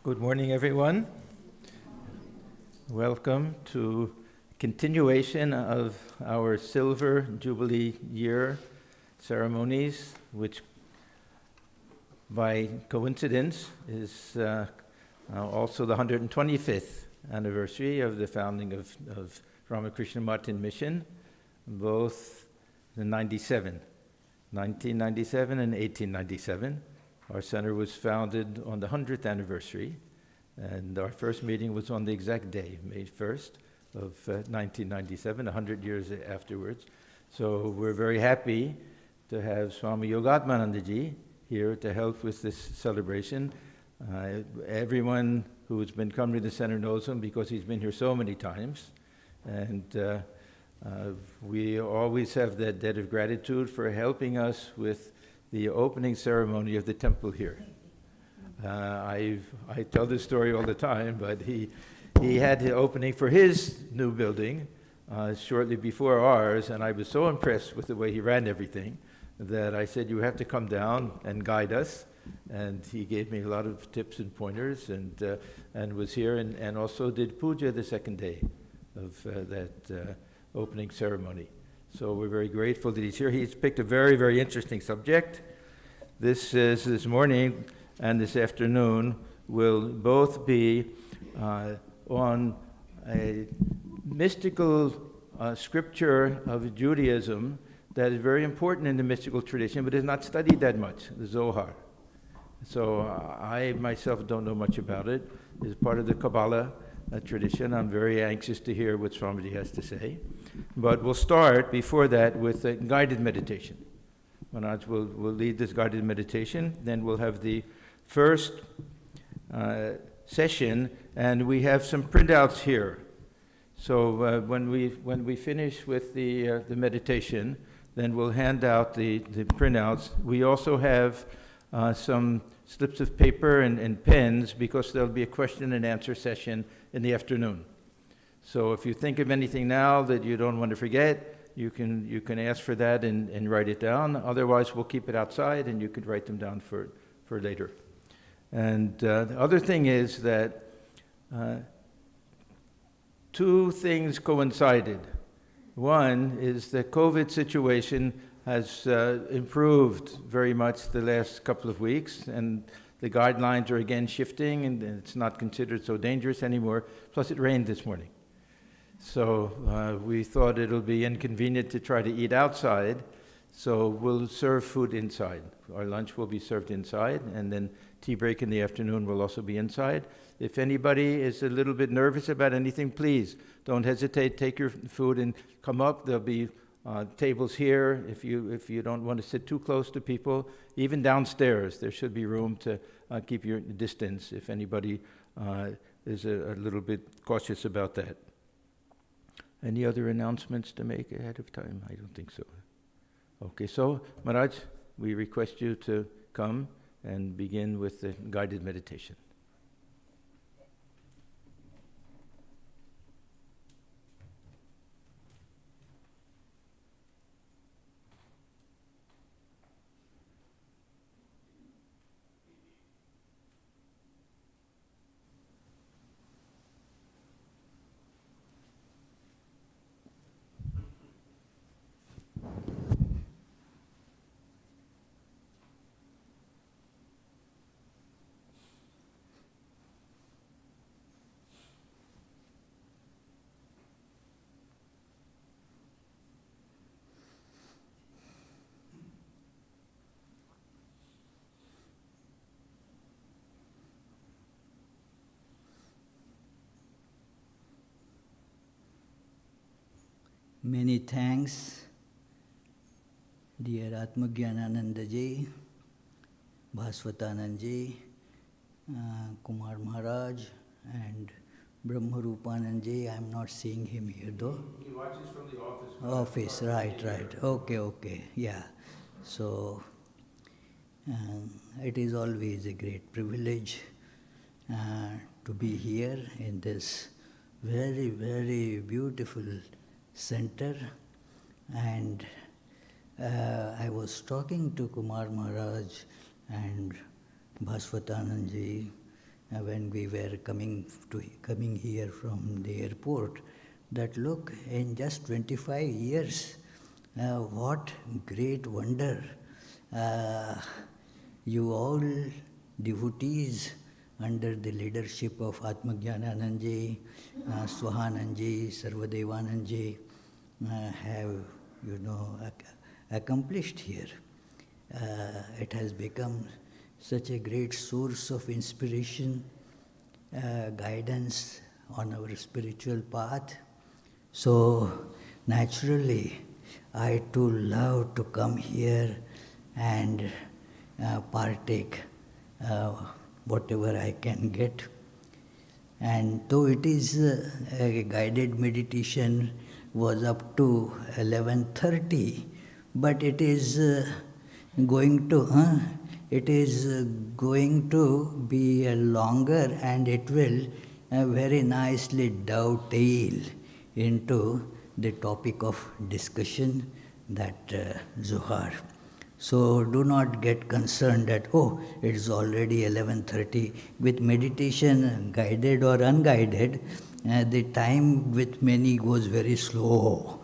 Good morning, everyone. Welcome to continuation of our Silver Jubilee Year ceremonies, which by coincidence is also the 125th anniversary of the founding of Ramakrishna Math in Mission, both in 1997 and 1897. Our center was founded on the 100th anniversary, and our first meeting was on the exact day, May 1st of 1997, 100 years afterwards. So we're very happy to have Swami Yogatmananda here to help with this celebration. Everyone who's been coming to the center knows him because he's been here so many times, and we always have that debt of gratitude for helping us with the opening ceremony of the temple here. I tell this story all the time, but he had the opening for his new building shortly before ours, and I was so impressed with the way he ran everything that I said, you have to come down and guide us. And he gave me a lot of tips and pointers, and was here and also did Puja the second day of that opening ceremony. So we're very grateful that he's here. He's picked a very, very interesting subject. This morning and this afternoon will both be on a mystical scripture of Judaism that is very important in the mystical tradition, but is not studied that much, the Zohar. So I myself don't know much about it. It's part of the Kabbalah tradition. I'm very anxious to hear what Swamiji has to say. But we'll start before that with a guided meditation. Manoj will lead this guided meditation. Then we'll have the first session, and we have some printouts here. So when we finish with the meditation, then we'll hand out the printouts. We also have some slips of paper and pens because there'll be a question and answer session in the afternoon. So if you think of anything now that you don't want to forget, you can ask for that and write it down. Otherwise, we'll keep it outside and you could write them down for later. And the other thing is that two things coincided. One is the COVID situation has improved very much the last couple of weeks, and the guidelines are again shifting, and it's not considered so dangerous anymore. Plus, it rained this morning. So we thought it'll be inconvenient to try to eat outside, so we'll serve food inside. Our lunch will be served inside, and then tea break in the afternoon will also be inside. If anybody is a little bit nervous about anything, please don't hesitate. Take your food and come up. There'll be tables here if you don't want to sit too close to people. Even downstairs, there should be room to keep your distance if anybody is a little bit cautious about that. Any other announcements to make ahead of time? I don't think so. Okay, so Maharaj, we request you to come and begin with the guided meditation. Many thanks, dear Atmagyanananda ji, Bhaswatanand ji, Kumar Maharaj, and Brahmarupanand ji. I'm not seeing him here though. He watches from the office. Office, right. Okay, yeah. So it is always a great privilege to be here in this very, very beautiful center, and I was talking to Kumar Maharaj and Bhaswatanand ji when we were coming here from the airport, that look, in just 25 years, what great wonder. You all devotees under the leadership of Atmajnananji, Swahananji, Sarvadevananji have, accomplished here. It has become such a great source of inspiration, guidance on our spiritual path. So naturally, I too love to come here and partake whatever I can get. And though it is a guided meditation was up to 11:30, but it is going to be longer, and it will very nicely dovetail into the topic of discussion, that Zohar. So do not get concerned that, it is already 11:30. With meditation, guided or unguided, the time with many goes very slow.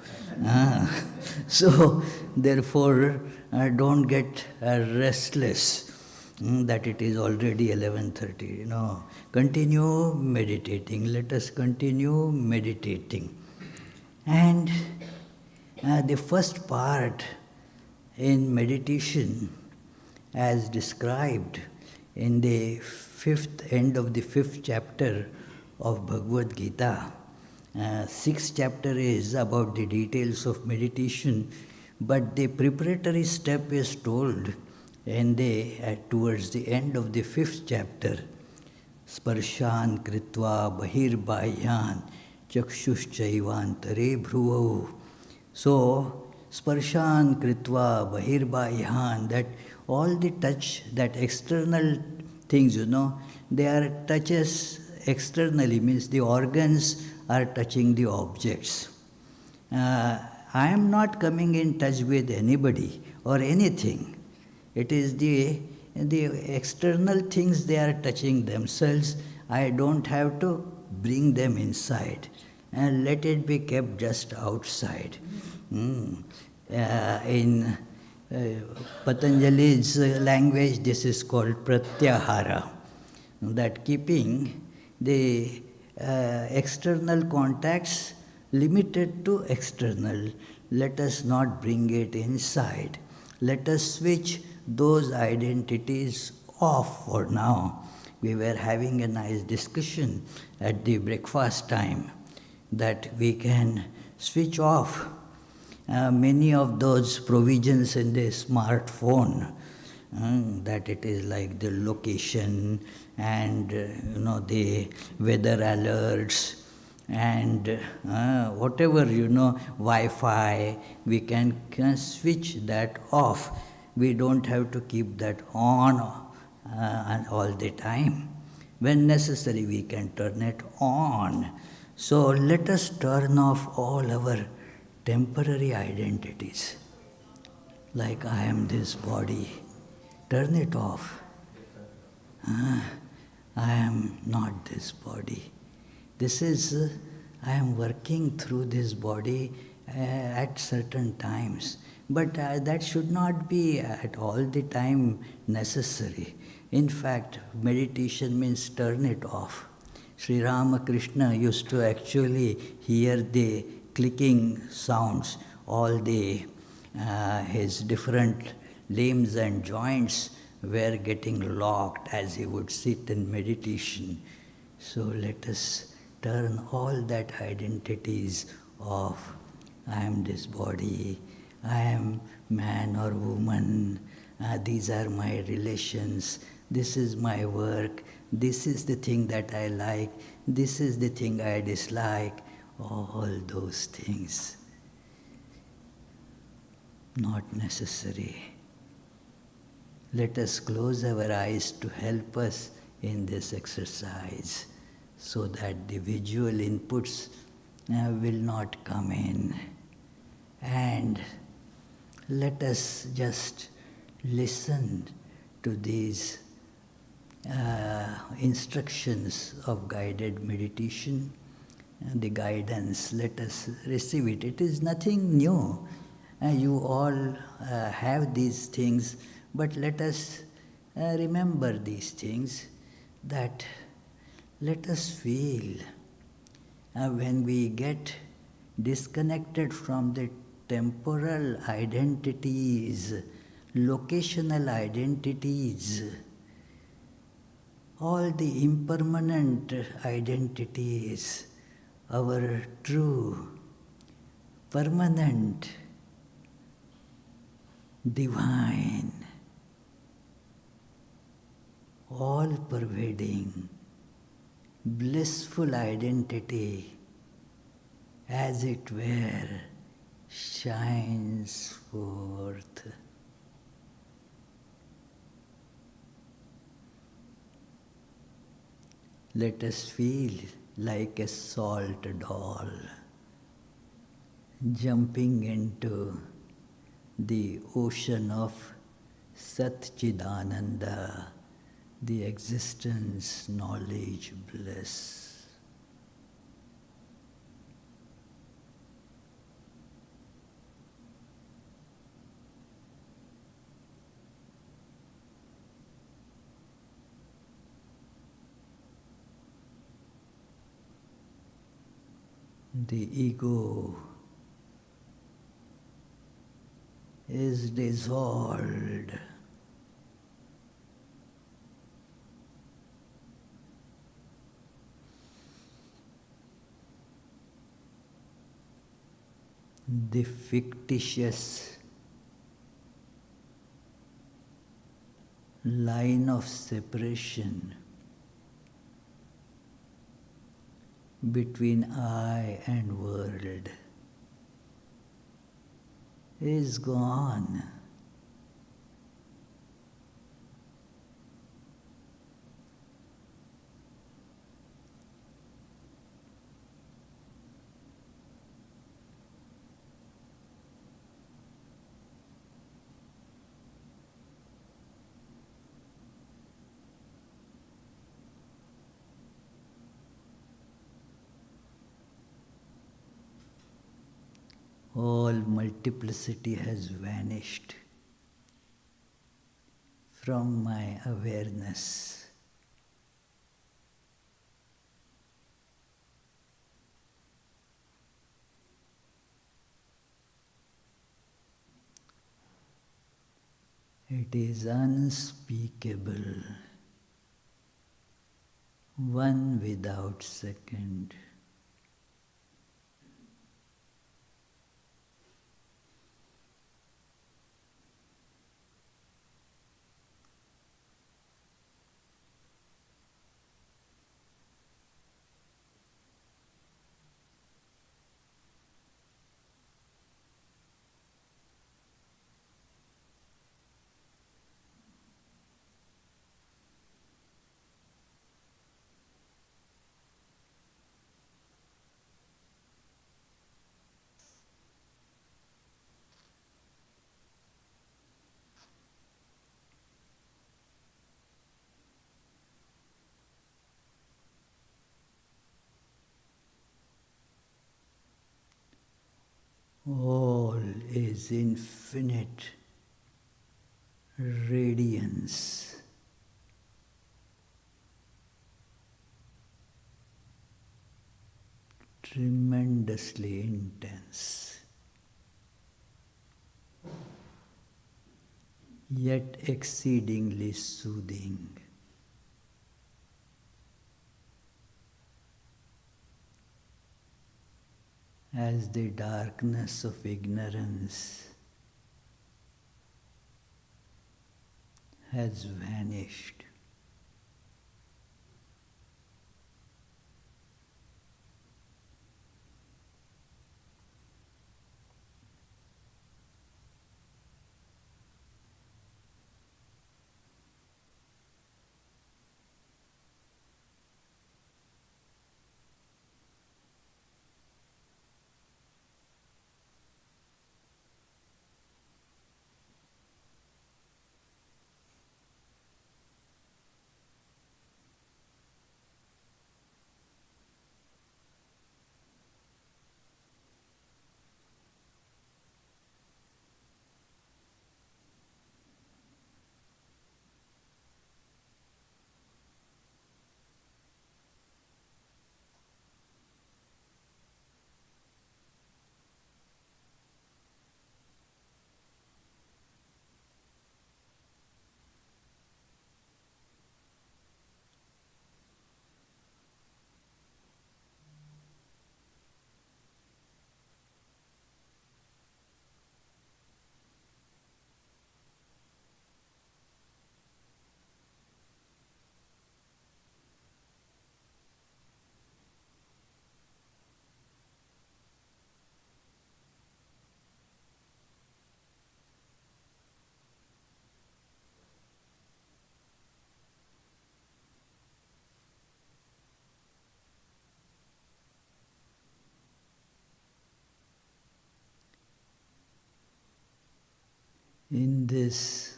So therefore, don't get restless that it is already 11:30. Continue meditating. Let us continue meditating. And the first part in meditation, as described in the end of the 5th chapter of Bhagavad Gita. 6th chapter is about the details of meditation, but the preparatory step is told towards the end of the 5th chapter. Sparshan kritva bahirbahyan chakshushchaivantare bhruvau. So, sparshan kritva bahirbahyan, that all the touch, that external things, they are touches externally, means the organs are touching the objects. I am not coming in touch with anybody or anything. It is the external things, they are touching themselves. I don't have to bring them inside and let it be kept just outside. In Patanjali's language, this is called pratyahara, that keeping the external contacts limited to external. Let us not bring it inside. Let us switch those identities off for now. We were having a nice discussion at the breakfast time that we can switch off many of those provisions in the smartphone, that it is like the location and the weather alerts and whatever, Wi-Fi, we can switch that off. We don't have to keep that on all the time. When necessary, we can turn it on. So let us turn off all our temporary identities. Like I am this body. Turn it off. I am not this body. I am working through this body at certain times. But that should not be at all the time necessary. In fact, meditation means turn it off. Sri Ramakrishna used to actually hear the clicking sounds, all his different limbs and joints were getting locked as he would sit in meditation. So let us turn all that identities off. I am this body, I am man or woman, these are my relations, this is my work, this is the thing that I like, this is the thing I dislike, all those things. Not necessary. Let us close our eyes to help us in this exercise so that the visual inputs will not come in. And let us just listen to these instructions of guided meditation, the guidance, let us receive it. It is nothing new. You all have these things, but let us remember these things, that let us feel when we get disconnected from the temporal identities, locational identities, all the impermanent identities, our true, permanent, divine, all-pervading, blissful identity, as it were, shines forth. Let us feel like a salt doll jumping into the ocean of Satchidananda, the existence, knowledge, bliss. The ego is dissolved. The fictitious line of separation between I and world is gone. All multiplicity has vanished from my awareness. It is unspeakable, one without second. All is infinite radiance. Tremendously intense, yet exceedingly soothing. As the darkness of ignorance has vanished, in this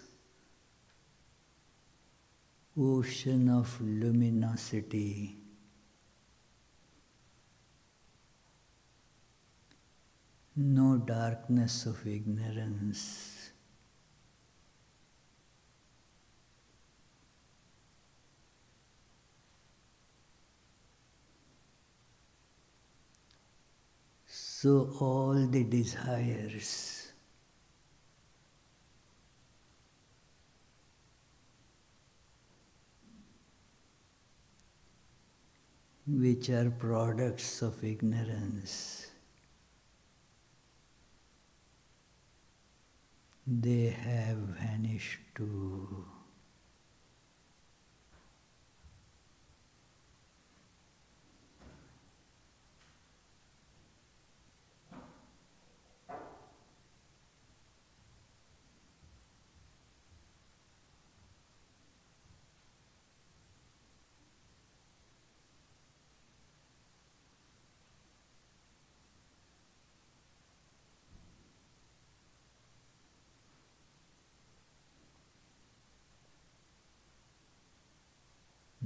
ocean of luminosity, no darkness of ignorance. So all the desires which are products of ignorance, they have vanished too.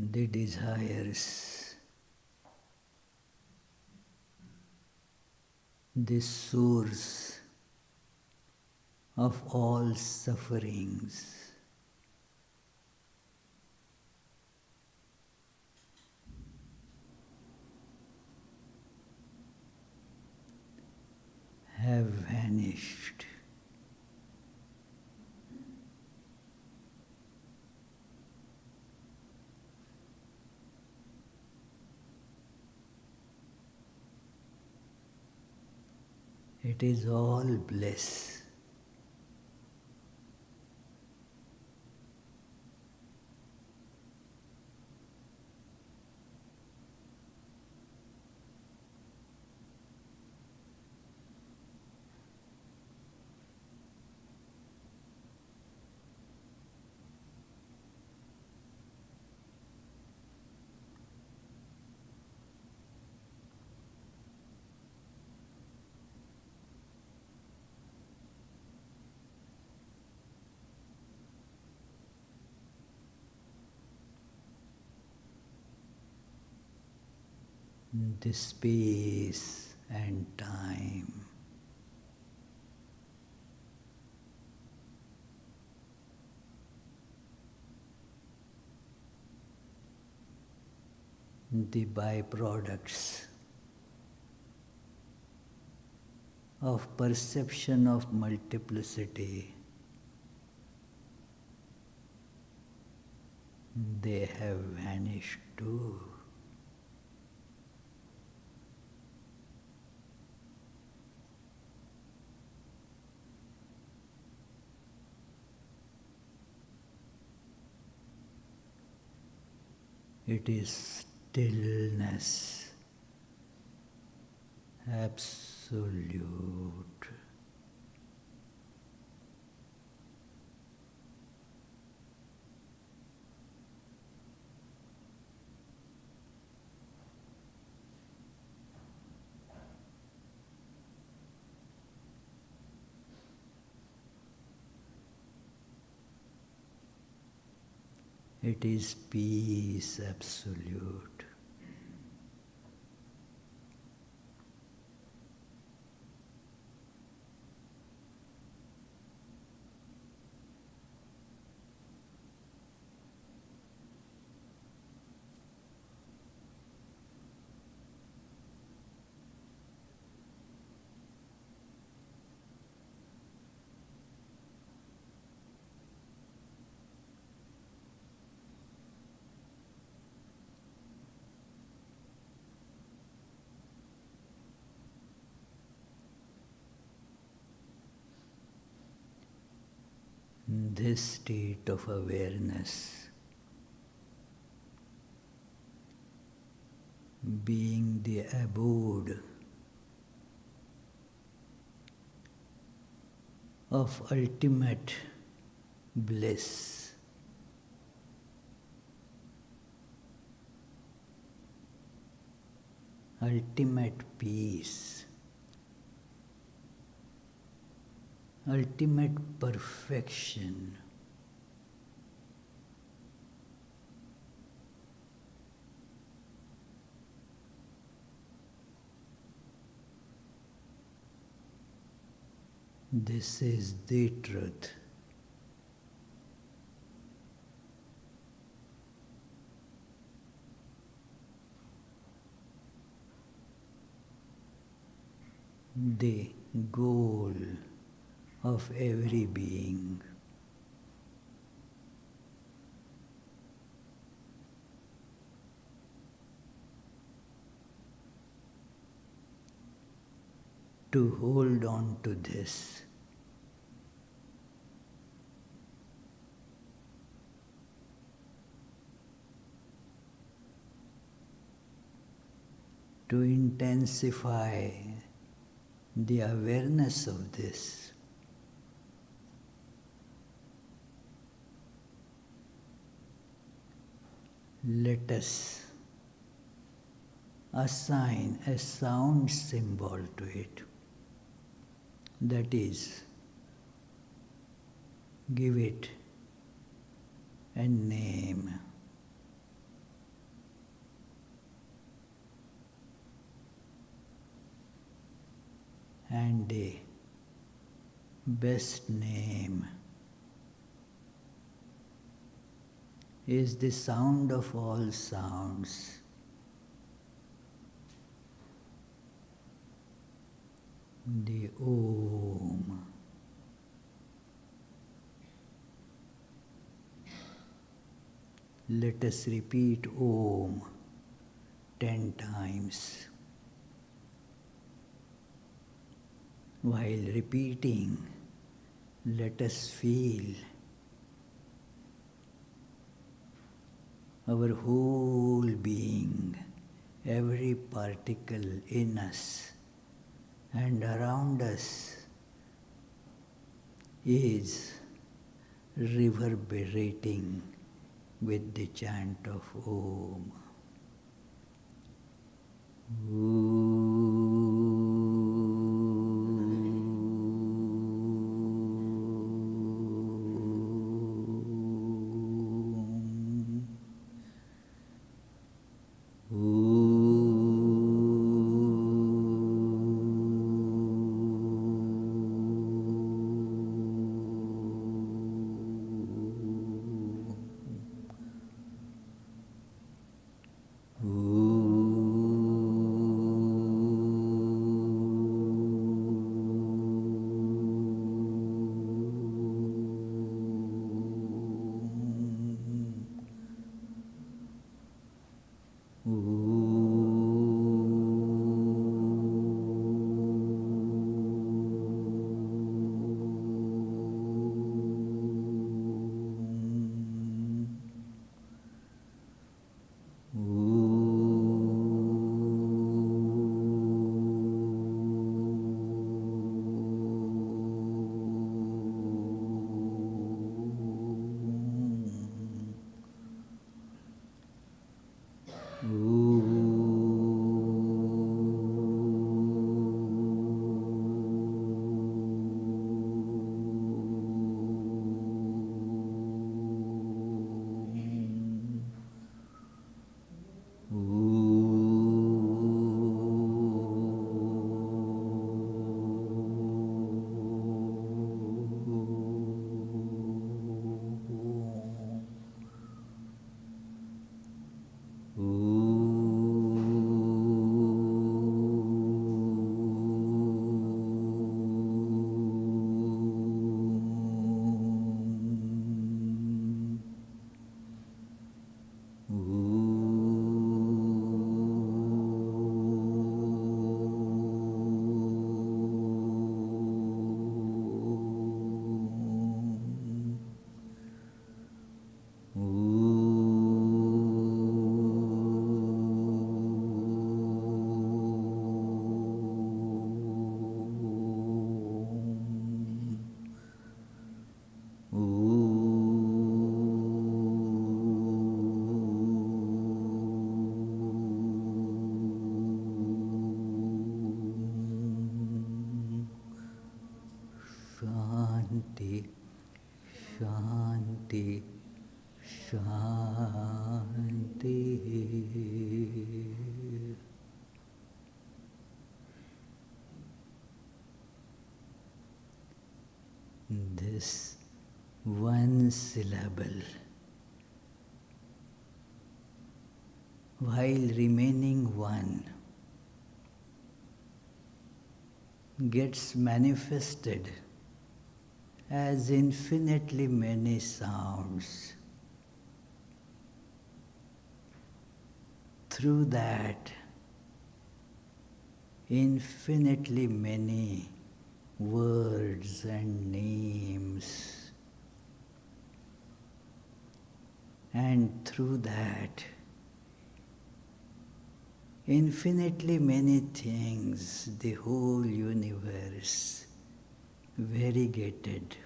The desires, the source of all sufferings, have vanished. It is all bliss. The space and time, the byproducts of perception of multiplicity, they have vanished too. It is stillness, absolute. It is peace absolute. This state of awareness, being the abode of ultimate bliss, ultimate peace, ultimate perfection. This is the truth. The goal of every being. To hold on to this. To intensify the awareness of this. Let us assign a sound symbol to it. That is, give it a name. And the best name is the sound of all sounds. The Om. Let us repeat Om 10 times. While repeating, let us feel our whole being, every particle in us and around us is reverberating with the chant of Om. Ooh. universe, one syllable, while remaining one, gets manifested as infinitely many sounds. Through that, infinitely many words and names. And through that, infinitely many things, the whole universe, variegated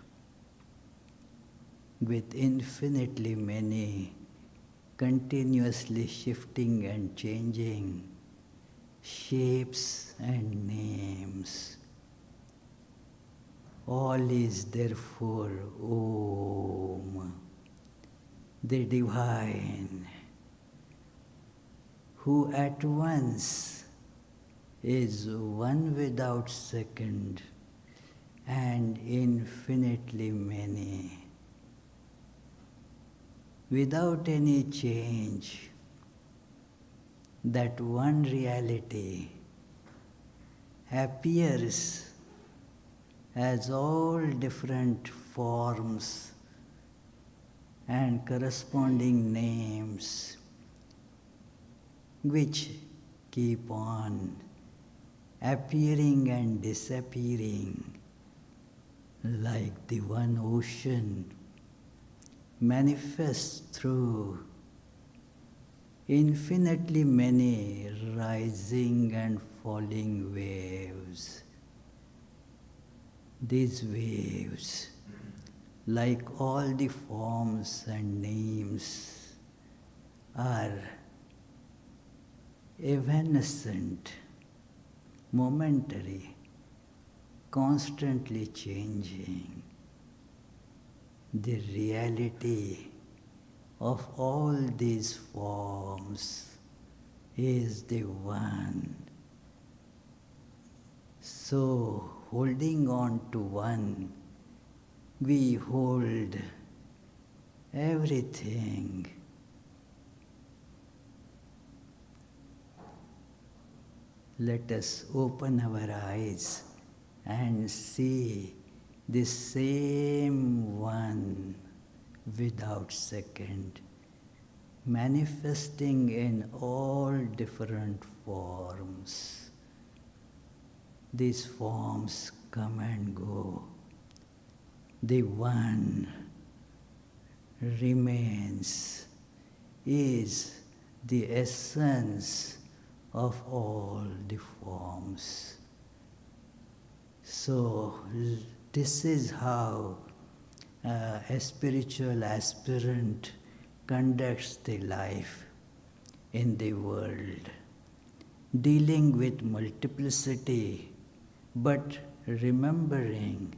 with infinitely many continuously shifting and changing shapes and names. All is therefore Om, the Divine, who at once is one without second and infinitely many. Without any change, that one reality appears as all different forms and corresponding names which keep on appearing and disappearing like the one ocean manifests through infinitely many rising and falling waves. These waves, like all the forms and names, are evanescent, momentary, constantly changing. The reality of all these forms is the one. So, holding on to one, we hold everything. Let us open our eyes and see the same one without second, manifesting in all different forms. These forms come and go. The one remains, is the essence of all the forms. So, this is how a spiritual aspirant conducts the life in the world, dealing with multiplicity, but remembering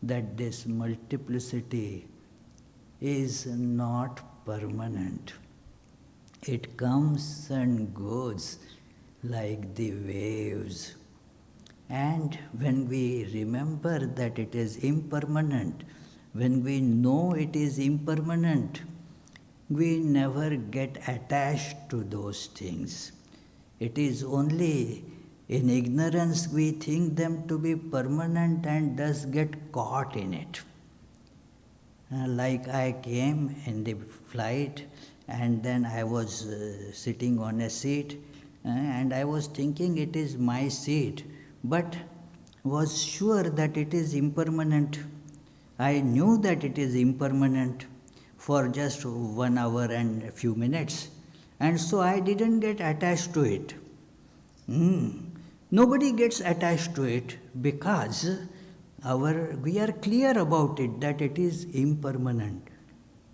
that this multiplicity is not permanent. It comes and goes like the waves. And when we remember that it is impermanent, when we know it is impermanent, we never get attached to those things. It is only in ignorance we think them to be permanent and thus get caught in it. Like I came in the flight and then I was sitting on a seat and I was thinking it is my seat, but was sure that it is impermanent. I knew that it is impermanent for just 1 hour and a few minutes, and so I didn't get attached to it. Nobody gets attached to it because we are clear about it that it is impermanent.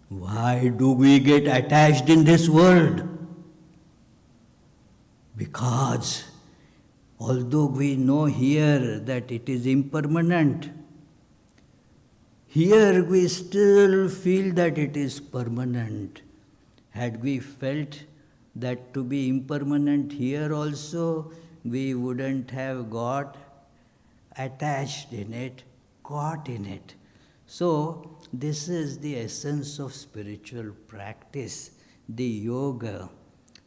Why do we get attached in this world? Because although we know here that it is impermanent, here we still feel that it is permanent. Had we felt that to be impermanent here also, we wouldn't have got attached in it, caught in it. So, this is the essence of spiritual practice, the yoga.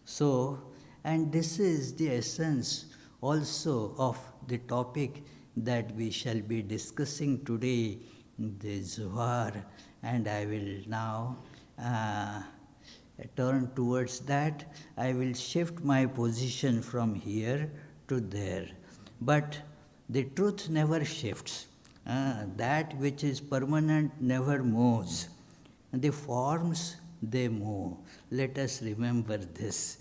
So, and this is the essence also of the topic that we shall be discussing today, the Zohar, and I will now turn towards that. I will shift my position from here to there. But the truth never shifts. That which is permanent never moves. The forms, they move. Let us remember this.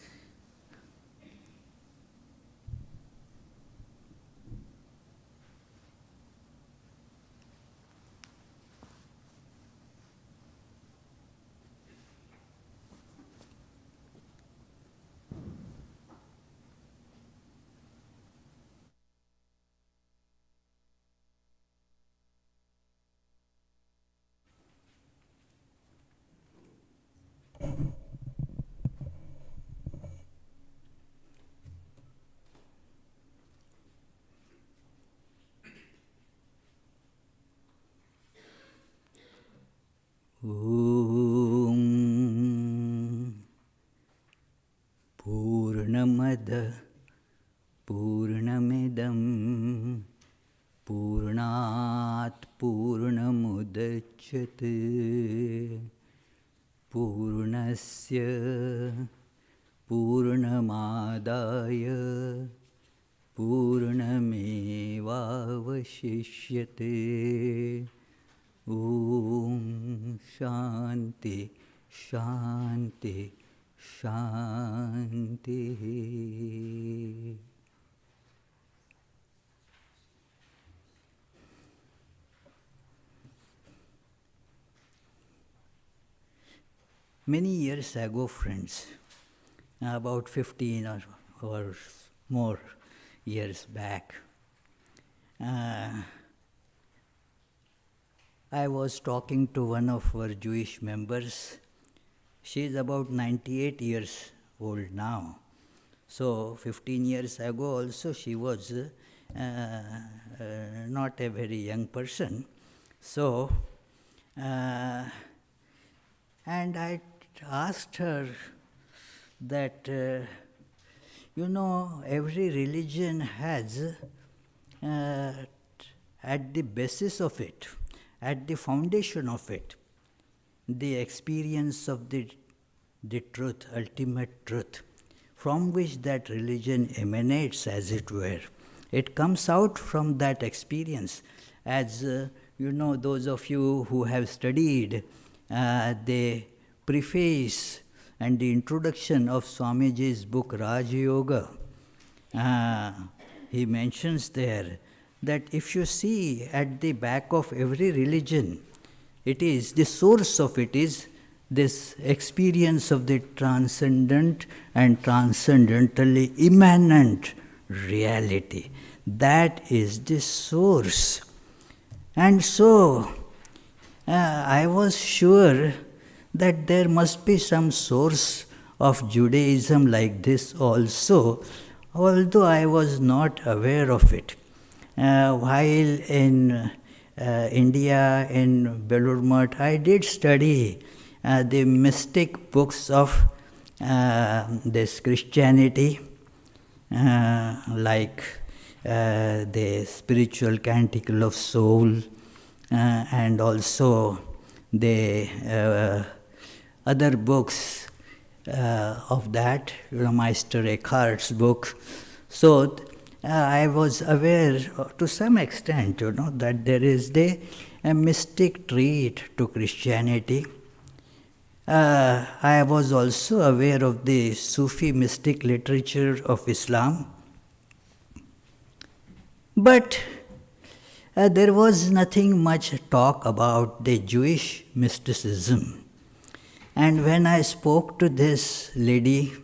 Om Purnamada Purnamidam Purnat Purnamudachyate Purnasya Purnamadaya Purnamevavashishyate. Om Shanti Shanti Shanti. Many years ago, friends, about 15 or more years back, I was talking to one of our Jewish members. She is about 98 years old now. So 15 years ago also she was not a very young person. So, and I asked her that, every religion has at the basis of it, at the foundation of it, the experience of the truth, ultimate truth, from which that religion emanates, as it were. It comes out from that experience. As those of you who have studied the preface and the introduction of Swamiji's book Raj Yoga, he mentions there that if you see at the back of every religion, it is, the source of it is this experience of the transcendent and transcendentally immanent reality. That is the source. And so, I was sure that there must be some source of Judaism like this also, although I was not aware of it. While in India, in Belur Math, I did study the mystic books of this Christianity, like the Spiritual Canticle of Soul, and also the other books of that, Meister Eckhart's book. So I was aware to some extent, that there is a mystic trait to Christianity. I was also aware of the Sufi mystic literature of Islam. But there was nothing much talk about the Jewish mysticism. And when I spoke to this lady,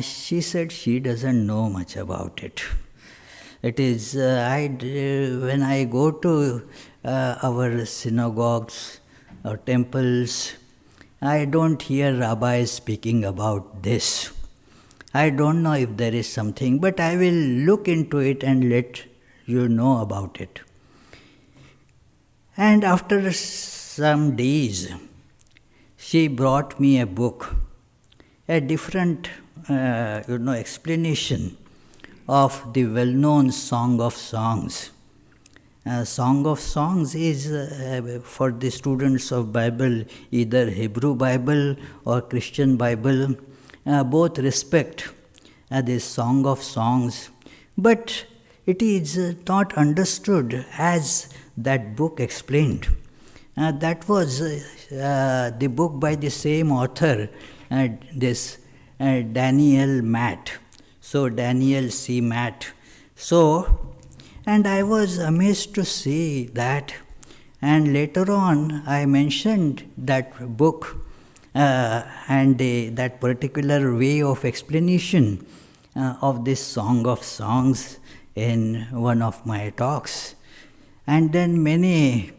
she said she doesn't know much about it. It is, when I go to our synagogues or temples, I don't hear rabbis speaking about this. I don't know if there is something, but I will look into it and let you know about it. And after some days, she brought me a book, a different, explanation of the well-known Song of Songs. Song of Songs is for the students of Bible, either Hebrew Bible or Christian Bible, both respect this Song of Songs, but it is not understood as that book explained. That was the book by the same author, Daniel Matt. So Daniel C. Matt. And I was amazed to see that. And later on, I mentioned that book and that particular way of explanation of this Song of Songs in one of my talks. And then many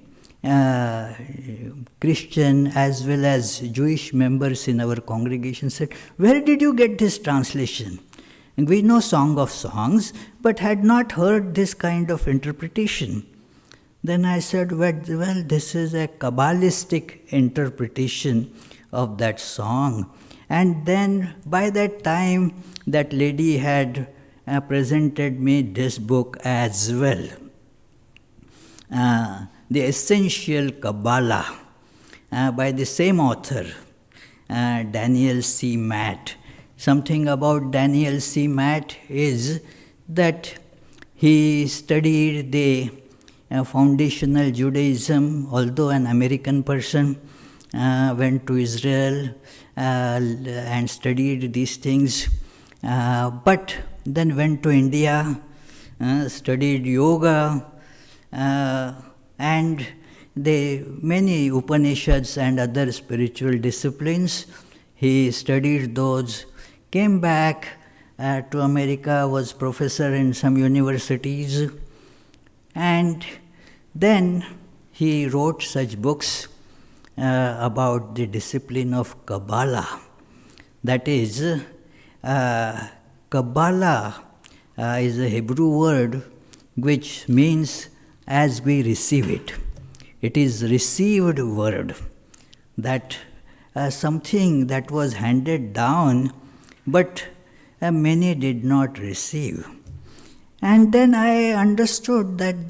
Christian as well as Jewish members in our congregation said, "Where did you get this translation?" And we know Song of Songs, but had not heard this kind of interpretation. Then I said, well, this is a Kabbalistic interpretation of that song. And then by that time, that lady had presented me this book as well. The Essential Kabbalah by the same author, Daniel C. Matt. Something about Daniel C. Matt is that he studied the foundational Judaism, although an American person, went to Israel and studied these things, but then went to India, studied yoga, and the many Upanishads and other spiritual disciplines. He studied those, came back to America, was professor in some universities, and then he wrote such books about the discipline of Kabbalah. That is, Kabbalah is a Hebrew word which means as we receive it. It is received word, that something that was handed down, but many did not receive. And then I understood that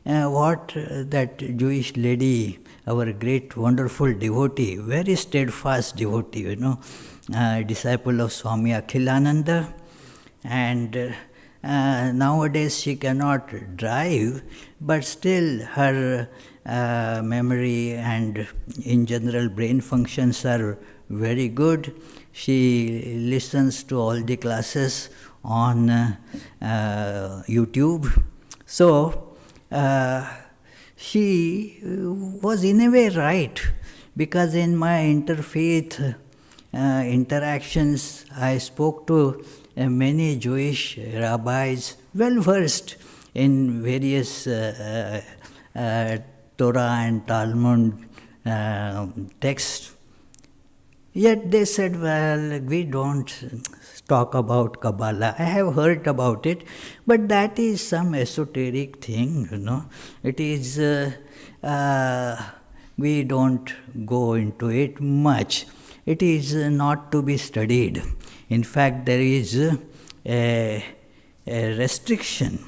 that Jewish lady, our great wonderful devotee, very steadfast devotee, disciple of Swami Akhilananda, and nowadays she cannot drive, but still her memory and in general brain functions are very good. She listens to all the classes on YouTube. So she was in a way right, because in my interfaith interactions, I spoke to many Jewish rabbis, well versed in various Torah and Talmud texts. Yet they said, well, we don't talk about Kabbalah. I have heard about it, but that is some esoteric thing, It is, we don't go into it much. It is not to be studied. In fact, there is a restriction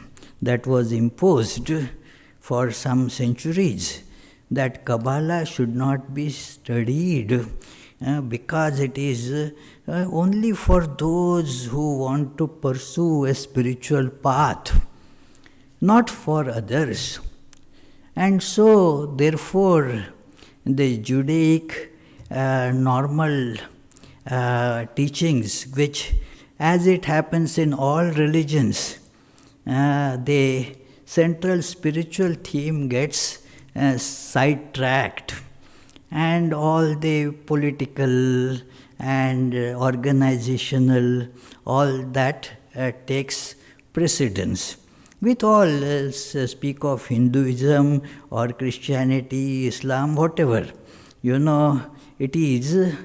that was imposed for some centuries, that Kabbalah should not be studied because it is only for those who want to pursue a spiritual path, not for others. And so, therefore, the Judaic normal teachings, which, as it happens in all religions, the central spiritual theme gets sidetracked, and all the political and organizational, all that takes precedence. With all, speak of Hinduism or Christianity, Islam, whatever, it is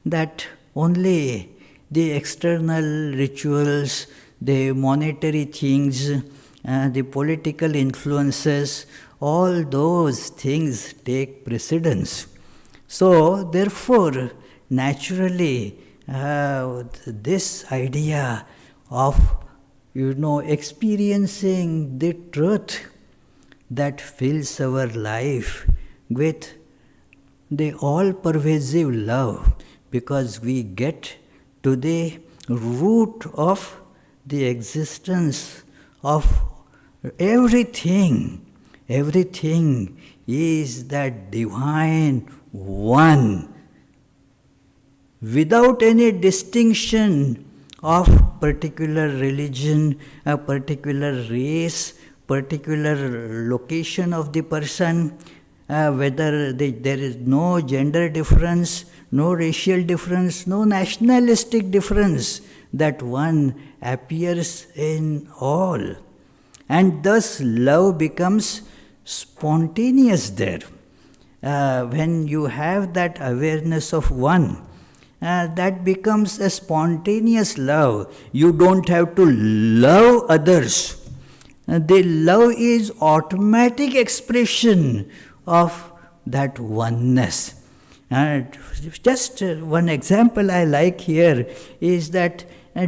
that only the external rituals, the monetary things, the political influences, all those things take precedence. So, therefore, naturally, this idea of, experiencing the truth that fills our life with the all-pervasive love, because we get to the root of the existence of everything. Everything is that divine one, without any distinction of particular religion, a particular race, particular location of the person, whether there is no gender difference, no racial difference, no nationalistic difference, that one appears in all. And thus love becomes spontaneous there. When you have that awareness of one, that becomes a spontaneous love. You don't have to love others. The love is automatic expression of that oneness. Just one example I like here is that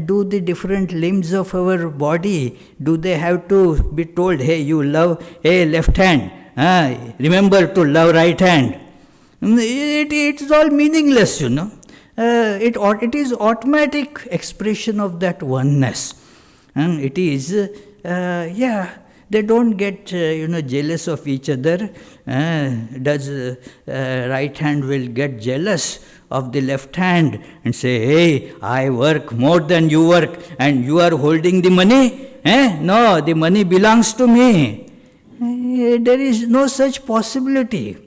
do the different limbs of our body, do they have to be told, hey, you love, hey, left hand, remember to love right hand? It's all meaningless, It is automatic expression of that oneness. And it is, they don't get, jealous of each other. Does right hand will get jealous of the left hand and say, hey, I work more than you work and you are holding the money? No, the money belongs to me. There is no such possibility.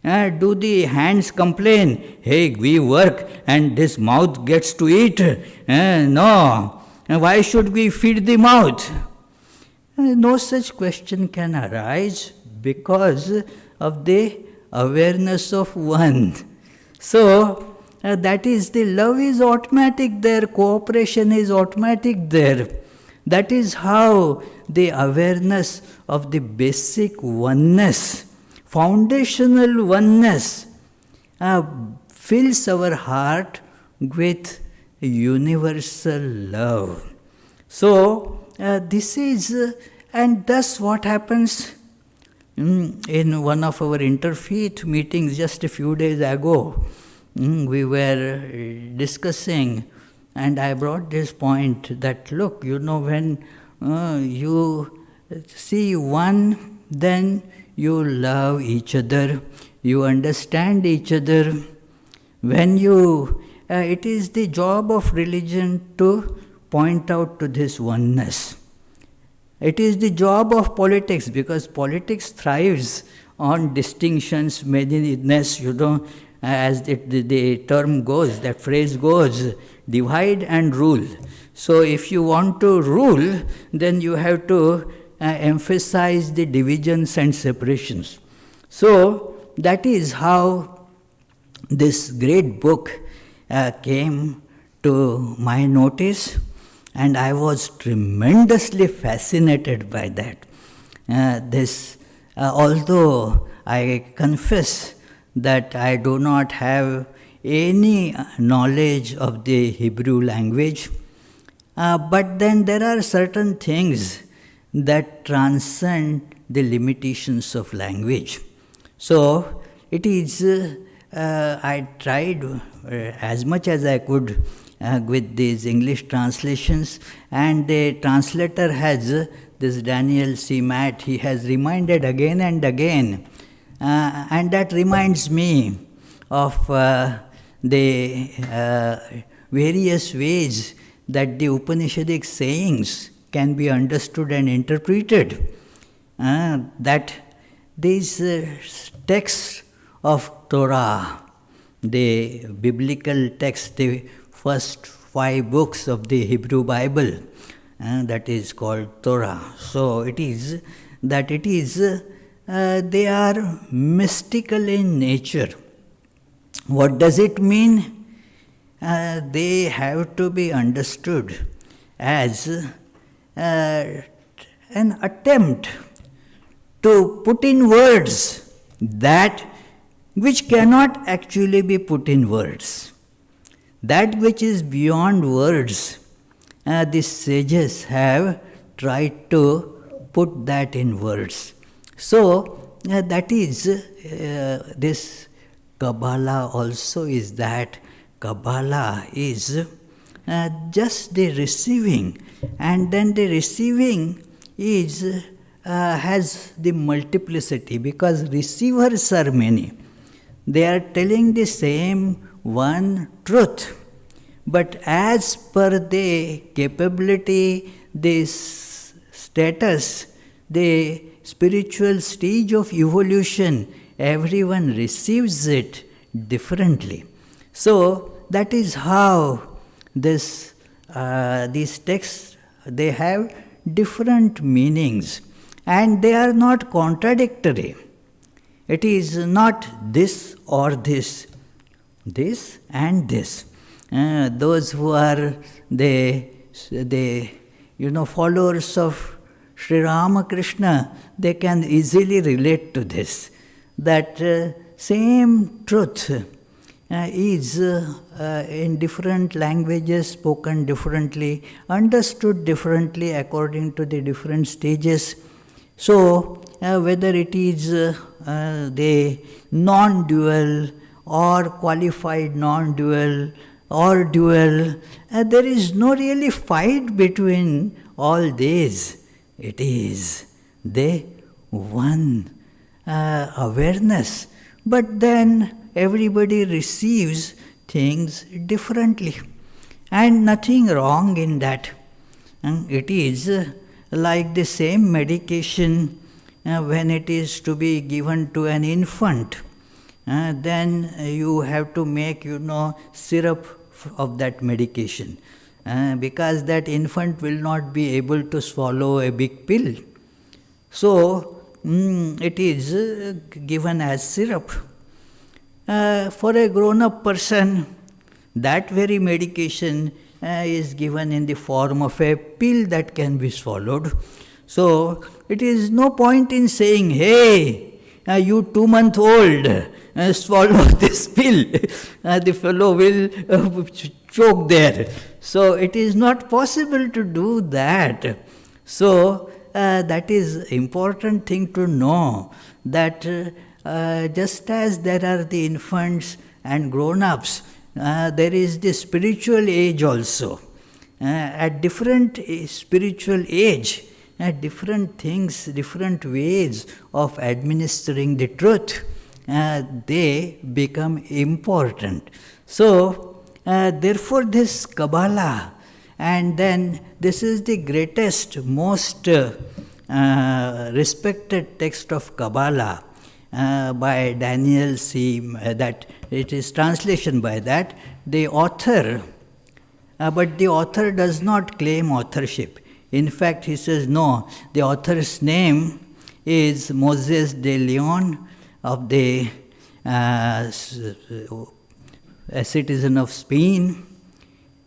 Do the hands complain, hey, we work and this mouth gets to eat? No. Why should we feed the mouth? No such question can arise because of the awareness of one. So, that is, the love is automatic there, cooperation is automatic there. That is how the awareness of the basic oneness, foundational oneness, fills our heart with universal love. So, this is, and thus what happens in one of our interfaith meetings just a few days ago, we were discussing, and I brought this point that, look, when you see one, then you love each other, you understand each other. When you, it is the job of religion to point out to this oneness. It is the job of politics, because politics thrives on distinctions, manyness, as the term goes, that phrase goes, divide and rule. So if you want to rule, then you have to emphasize the divisions and separations. So that is how this great book came to my notice, and I was tremendously fascinated by that. Although I confess that I do not have any knowledge of the Hebrew language, but then there are certain things that transcend the limitations of language. So it is, I tried as much as I could with these English translations, and the translator has, this Daniel C. Matt, he has reminded again and again, and that reminds me of the various ways that the Upanishadic sayings can be understood and interpreted. That these texts of Torah, the biblical text, the first 5 books of the Hebrew Bible, that is called Torah. So it is that they are mystical in nature. What does it mean? They have to be understood as an attempt to put in words that which cannot actually be put in words. That which is beyond words, the sages have tried to put that in words. So that is this Kabbalah also is that. Kabbalah is just the receiving, and then the receiving is has the multiplicity because receivers are many. They are telling the same one truth, but as per the capability, the status, the spiritual stage of evolution, everyone receives it differently. So that is how these texts, they have different meanings, and they are not contradictory. It is not this or this and this. Those who are the followers of Sri Ramakrishna, they can easily relate to this. That same truth is in different languages spoken differently, understood differently according to the different stages. So whether it is the non-dual or qualified non-dual or dual, there is no really fight between all these. It is the one awareness. But then everybody receives things differently, and nothing wrong in that. It is like the same medication when it is to be given to an infant. Then you have to make, syrup of that medication because that infant will not be able to swallow a big pill. So it is given as syrup. For a grown-up person, that very medication is given in the form of a pill that can be swallowed. So it is no point in saying, hey, you 2-month-old, swallow this pill. The fellow will choke there. So it is not possible to do that. So that is important thing to know, that just as there are the infants and grown-ups, there is the spiritual age also. At different spiritual age, different things, different ways of administering the truth, they become important. So, therefore this Kabbalah, and then this is the greatest, most respected text of Kabbalah by Daniel C. That it is translation by that. The author, but the author does not claim authorship. In fact, he says, no, the author's name is Moses de Leon, of a citizen of Spain,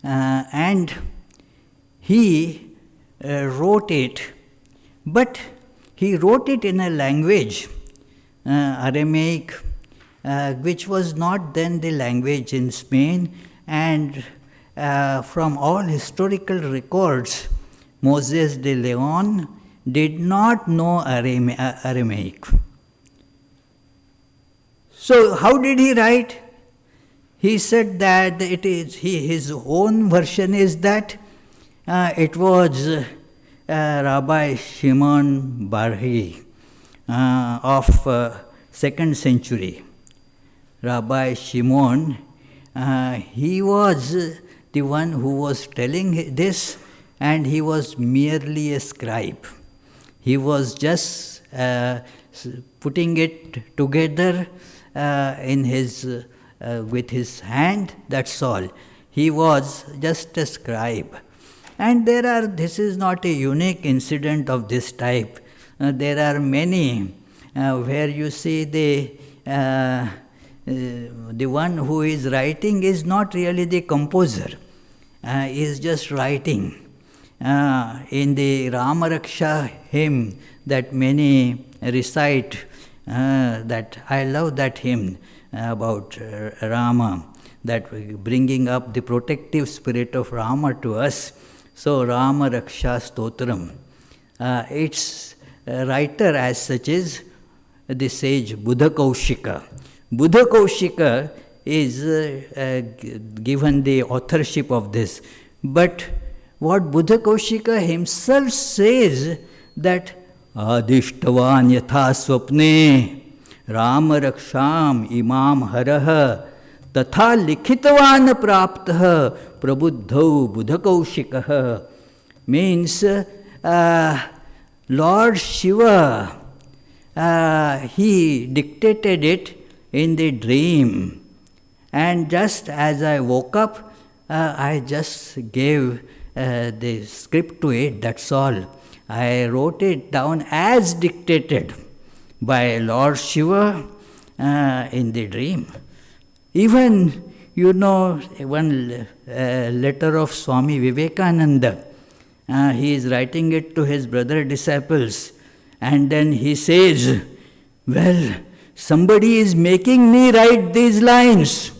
and he wrote it, but he wrote it in a language, Aramaic, which was not then the language in Spain, and from all historical records, Moses de Leon did not know Aramaic. So how did he write? He said that it is his own version is that it was Rabbi Shimon Barhi of 2nd century. Rabbi Shimon, he was the one who was telling this, and he was merely a scribe. He was just putting it together in his with his hand, that's all. He was just a scribe. And this is not a unique incident of this type. There are many where you see the one who is writing is not really the composer, is just writing. in the Ramaraksha hymn that many recite, that I love that hymn about Rama, that bringing up the protective spirit of Rama to us. So Rama Raksha Stotram. Its writer as such is the sage Buddha Kaushika. Buddha Kaushika is given the authorship of this. But what Buddha Kaushika himself says, that Adishtavan yatha swapne Rama Raksham imam haraha tatha likhitavan praptah prabuddhau Buddha Kaushikah. Means Lord Shiva, he dictated it in the dream. And just as I woke up, I just gave the script to it, that's all. I wrote it down as dictated by Lord Shiva in the dream. Even, one letter of Swami Vivekananda, he is writing it to his brother disciples, and then he says, well, somebody is making me write these lines.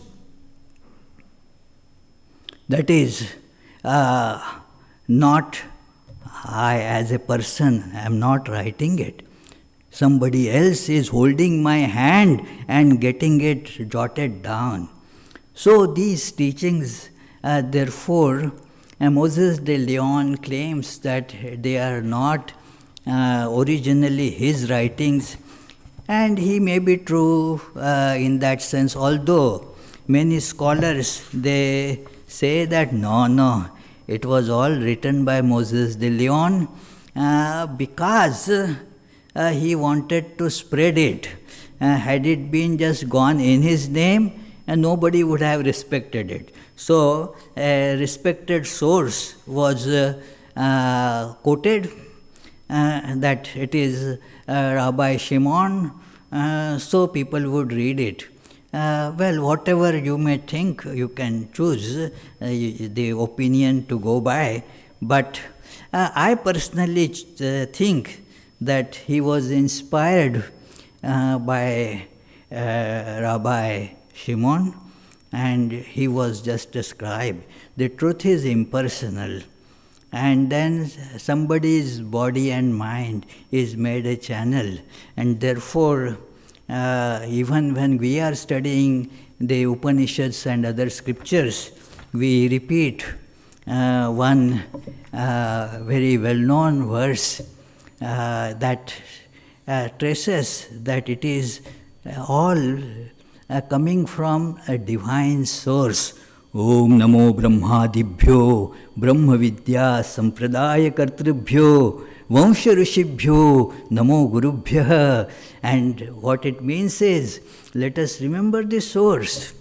That is, not I as a person am not writing it. Somebody else is holding my hand and getting it jotted down. So these teachings, therefore, Moses de Leon claims that they are not originally his writings, and he may be true in that sense, although many scholars, they say that no, it was all written by Moses de Leon because he wanted to spread it. Had it been just gone in his name, nobody would have respected it. So a respected source was quoted, that it is Rabbi Shimon, so people would read it. Well, whatever you may think, you can choose the opinion to go by, but I personally think that he was inspired by Rabbi Shimon, and he was just a scribe. The truth is impersonal, and then somebody's body and mind is made a channel, and therefore even when we are studying the Upanishads and other scriptures, we repeat one very well-known verse that traces that it is all coming from a divine source. Om Namo Brahmadibhyo Brahma Vidya Sampradaya Kartribhyo Vansha Rishibhyo Namo Gurubhyah. And what it means is, let us remember the source.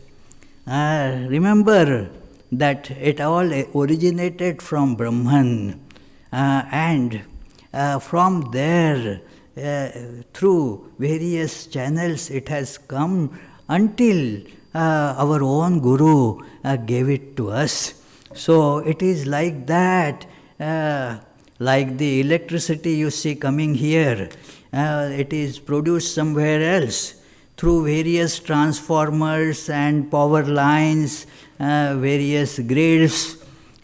Remember that it all originated from Brahman, and from there, through various channels, it has come until our own Guru gave it to us. So it is like that, like the electricity you see coming here, it is produced somewhere else through various transformers and power lines, various grids.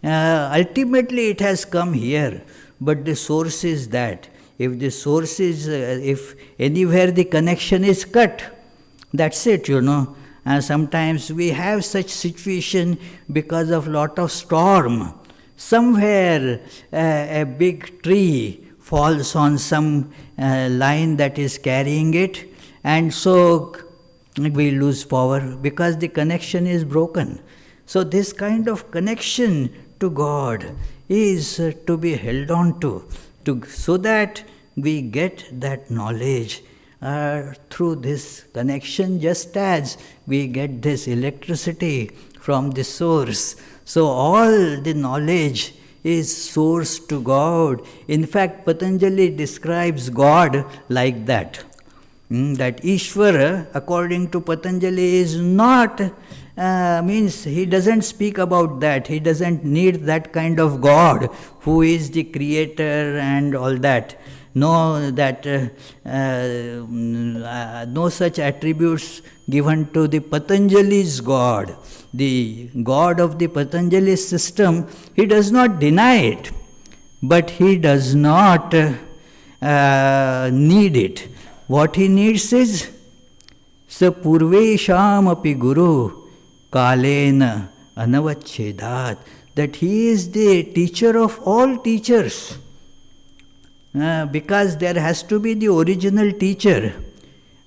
Ultimately it has come here, but the source is that. If the source is, if anywhere the connection is cut, that's it, Sometimes we have such situation because of lot of storm. Somewhere a big tree falls on some line that is carrying it, and so we lose power because the connection is broken. So this kind of connection to God is to be held on to so that we get that knowledge through this connection, just as we get this electricity from the source. So all the knowledge is source to God. In fact, Patanjali describes God like that. That Ishvara, according to Patanjali, is not means he doesn't speak about that. He doesn't need that kind of God who is the creator and all that. No, no such attributes given to the Patanjali's God. The God of the Patanjali system, he does not deny it, but he does not need it. What he needs is Sa Purvesham api Guru Kalena Anavachchedat, that he is the teacher of all teachers. Because there has to be the original teacher.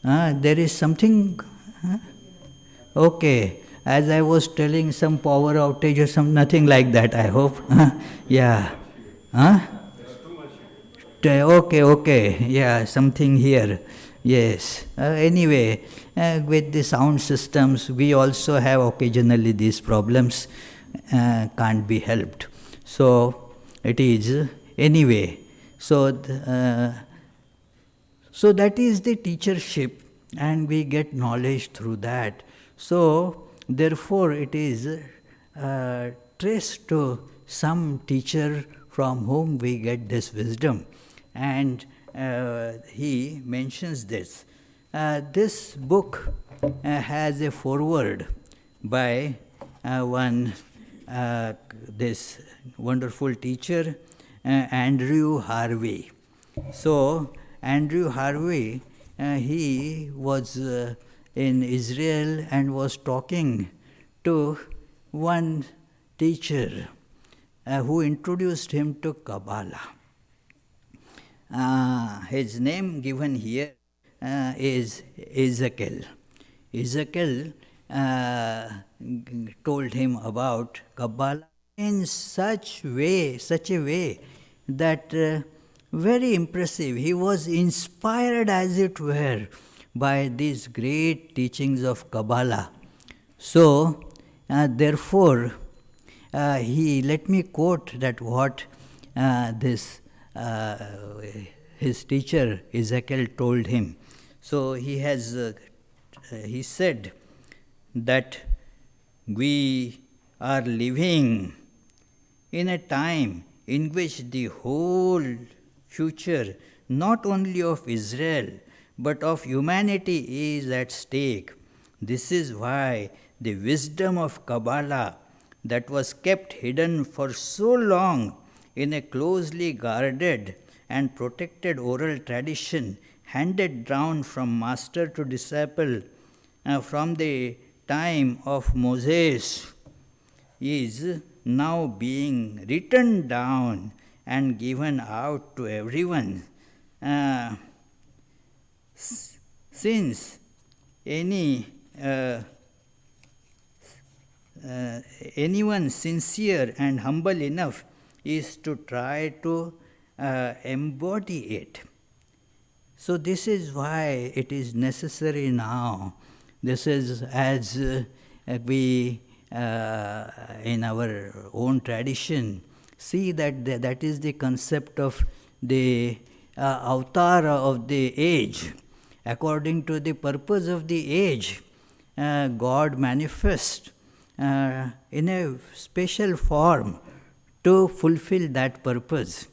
There is something. Okay, as I was telling, some power outage or some, nothing like that, I hope. Yeah. Okay, yeah, something here. Yes. Anyway, with the sound systems, we also have occasionally these problems. Can't be helped. So, it is, anyway. So that is the teachership, and we get knowledge through that. So, therefore, it is traced to some teacher from whom we get this wisdom. And he mentions this. This book has a foreword by this wonderful teacher, Andrew Harvey. So, Andrew Harvey, he was in Israel and was talking to one teacher who introduced him to Kabbalah. His name given here is Ezekiel. Ezekiel told him about Kabbalah in such a way that very impressive. He was inspired, as it were, by these great teachings of Kabbalah. So, therefore, let me quote that what his teacher Ezekiel told him. So he said that we are living in a time in which the whole future, not only of Israel, but of humanity is at stake. This is why the wisdom of Kabbalah that was kept hidden for so long in a closely guarded and protected oral tradition handed down from master to disciple from the time of Moses is now being written down and given out to everyone. Since anyone sincere and humble enough is to try to embody it. So this is why it is necessary now. This is as we in our own tradition see that is the concept of the avatar of the age. According to the purpose of the age, God manifests in a special form to fulfill that purpose.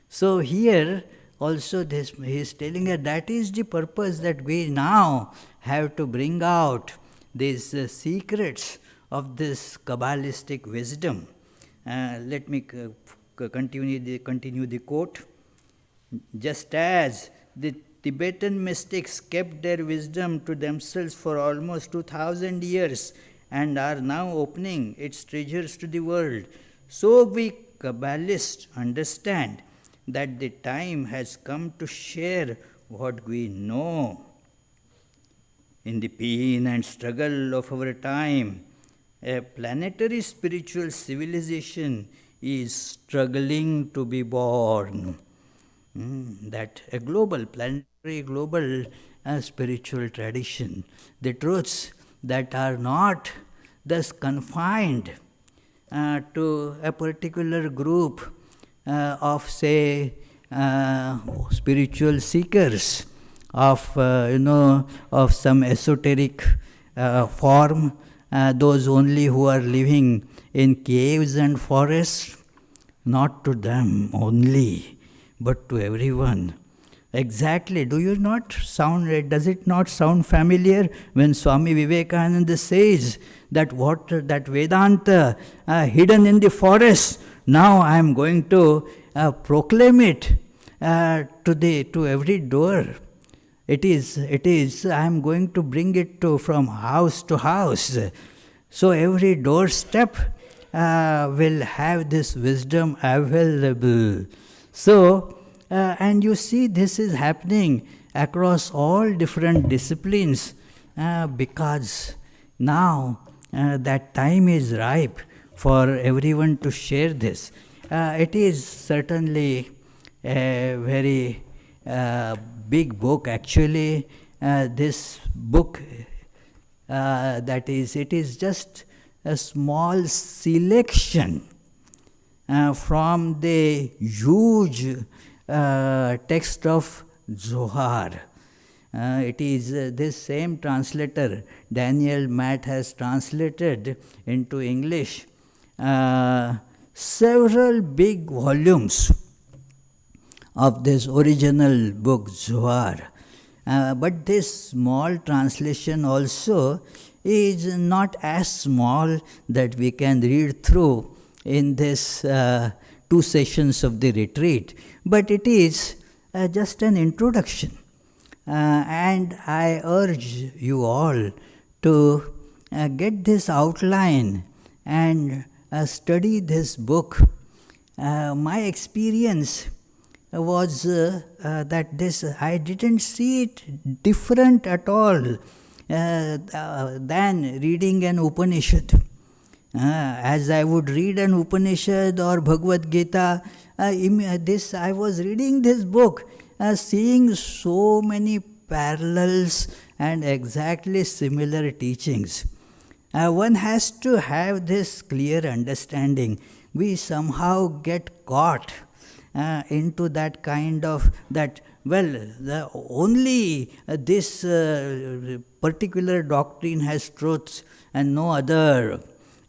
So here also he is telling us that is the purpose, that we now have to bring out these secrets of this Kabbalistic wisdom. Let me continue the quote. Just as the Tibetan mystics kept their wisdom to themselves for almost 2000 years and are now opening its treasures to the world, so we Kabbalists understand that the time has come to share what we know. In the pain and struggle of our time, a planetary spiritual civilization is struggling to be born. That a planetary global spiritual tradition, the truths that are not thus confined to a particular group of, say, spiritual seekers of some esoteric form, those only who are living in caves and forests, not to them only, but to everyone. Exactly. Does it not sound familiar when Swami Vivekananda says that that Vedanta hidden in the forest, now I am going to proclaim it to every door. It is, I am going to bring it from house to house. So every doorstep will have this wisdom available. So, and you see, this is happening across all different disciplines because now that time is ripe for everyone to share this. It is certainly a very big book. Actually, this book, it is just a small selection from the huge text of Zohar. It is this same translator, Daniel Matt, has translated into English several big volumes of this original book, Zohar. But this small translation also is not as small that we can read through in this 2 sessions of the retreat, but it is just an introduction. And I urge you all to get this outline and study this book. My experience was that I didn't see it different at all than reading an Upanishad. As I would read an Upanishad or Bhagavad Gita, I was reading this book, seeing so many parallels and exactly similar teachings. One has to have this clear understanding. We somehow get caught into that kind of only this particular doctrine has truths and no other.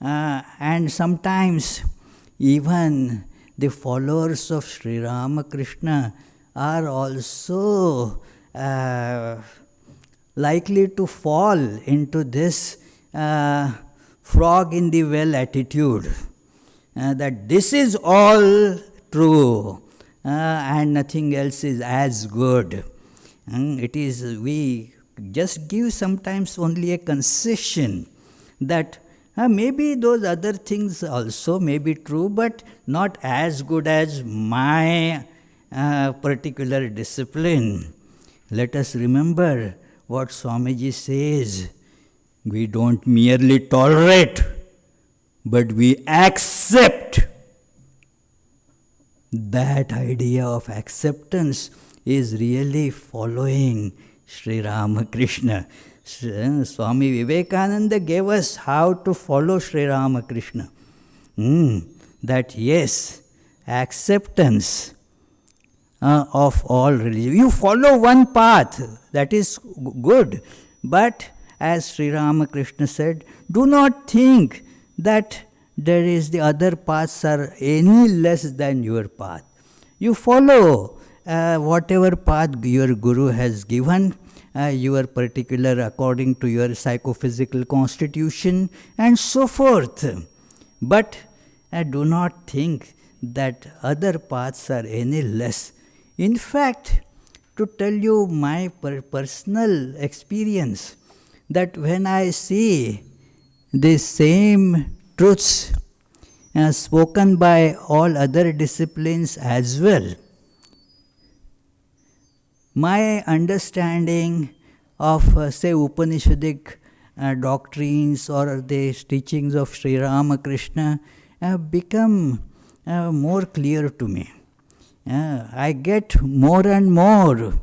And sometimes even the followers of Sri Ramakrishna are also likely to fall into this frog in the well attitude, that this is all true and nothing else is as good. We just give sometimes only a concession that maybe those other things also may be true, but not as good as my particular discipline. Let us remember what Swamiji says. We don't merely tolerate, but we accept. That idea of acceptance is really following Sri Ramakrishna. Swami Vivekananda gave us how to follow Sri Ramakrishna. That yes, acceptance of all religion. You follow one path, that is good. But as Sri Ramakrishna said, do not think that the other paths are any less than your path. You follow whatever path your Guru has given, your particular according to your psychophysical constitution and so forth. But do not think that other paths are any less. In fact, to tell you my personal experience, that when I see the same truths spoken by all other disciplines as well, my understanding of, say, Upanishadic doctrines or the teachings of Sri Ramakrishna become more clear to me. I get more and more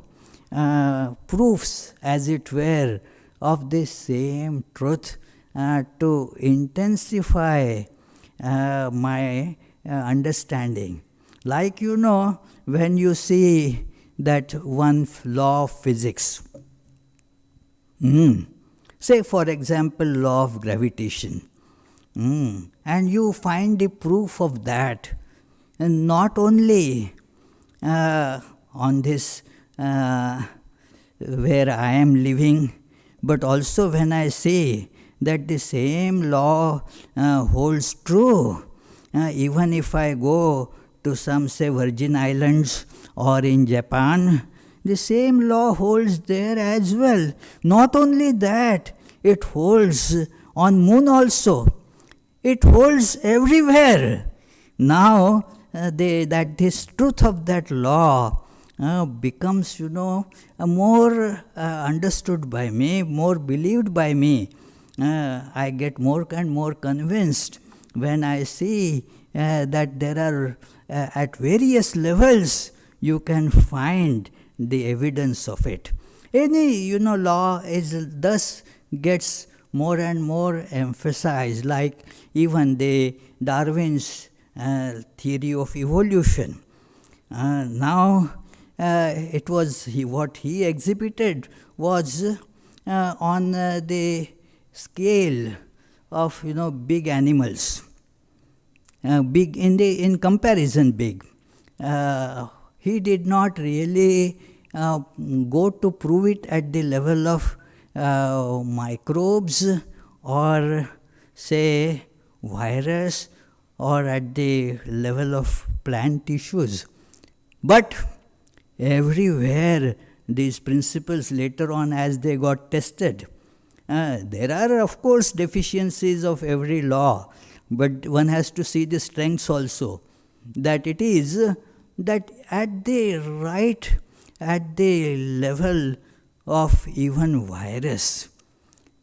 proofs, as it were, of this same truth to intensify my understanding. Like, when you see that one law of physics, Say, for example, law of gravitation. And you find the proof of that. And not only on this where I am living, but also when I say that the same law holds true, even if I go to some, say, Virgin Islands or in Japan, the same law holds there as well. Not only that, it holds on moon also. It holds everywhere. Now, this truth of that law becomes, more understood by me, more believed by me. I get more and more convinced when I see that there are, at various levels, you can find the evidence of it. Any, law is thus gets more and more emphasized, like even the Darwin's theory of evolution. Now, it was what he exhibited was on the scale of big animals, big in comparison big. He did not really go to prove it at the level of microbes or say virus or at the level of plant tissues. But everywhere these principles later on, as they got tested, there are of course deficiencies of every law, but one has to see the strengths also, that it is that at the level of even virus,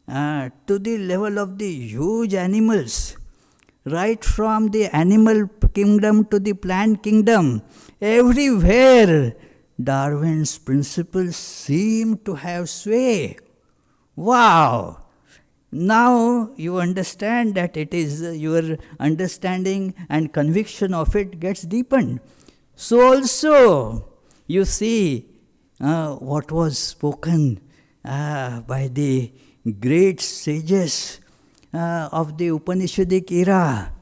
to the level of the huge animals, right from the animal kingdom to the plant kingdom, everywhere Darwin's principles seem to have sway. Wow! Now you understand that it is your understanding and conviction of it gets deepened. So also you see what was spoken by the great sages of the Upanishadic era.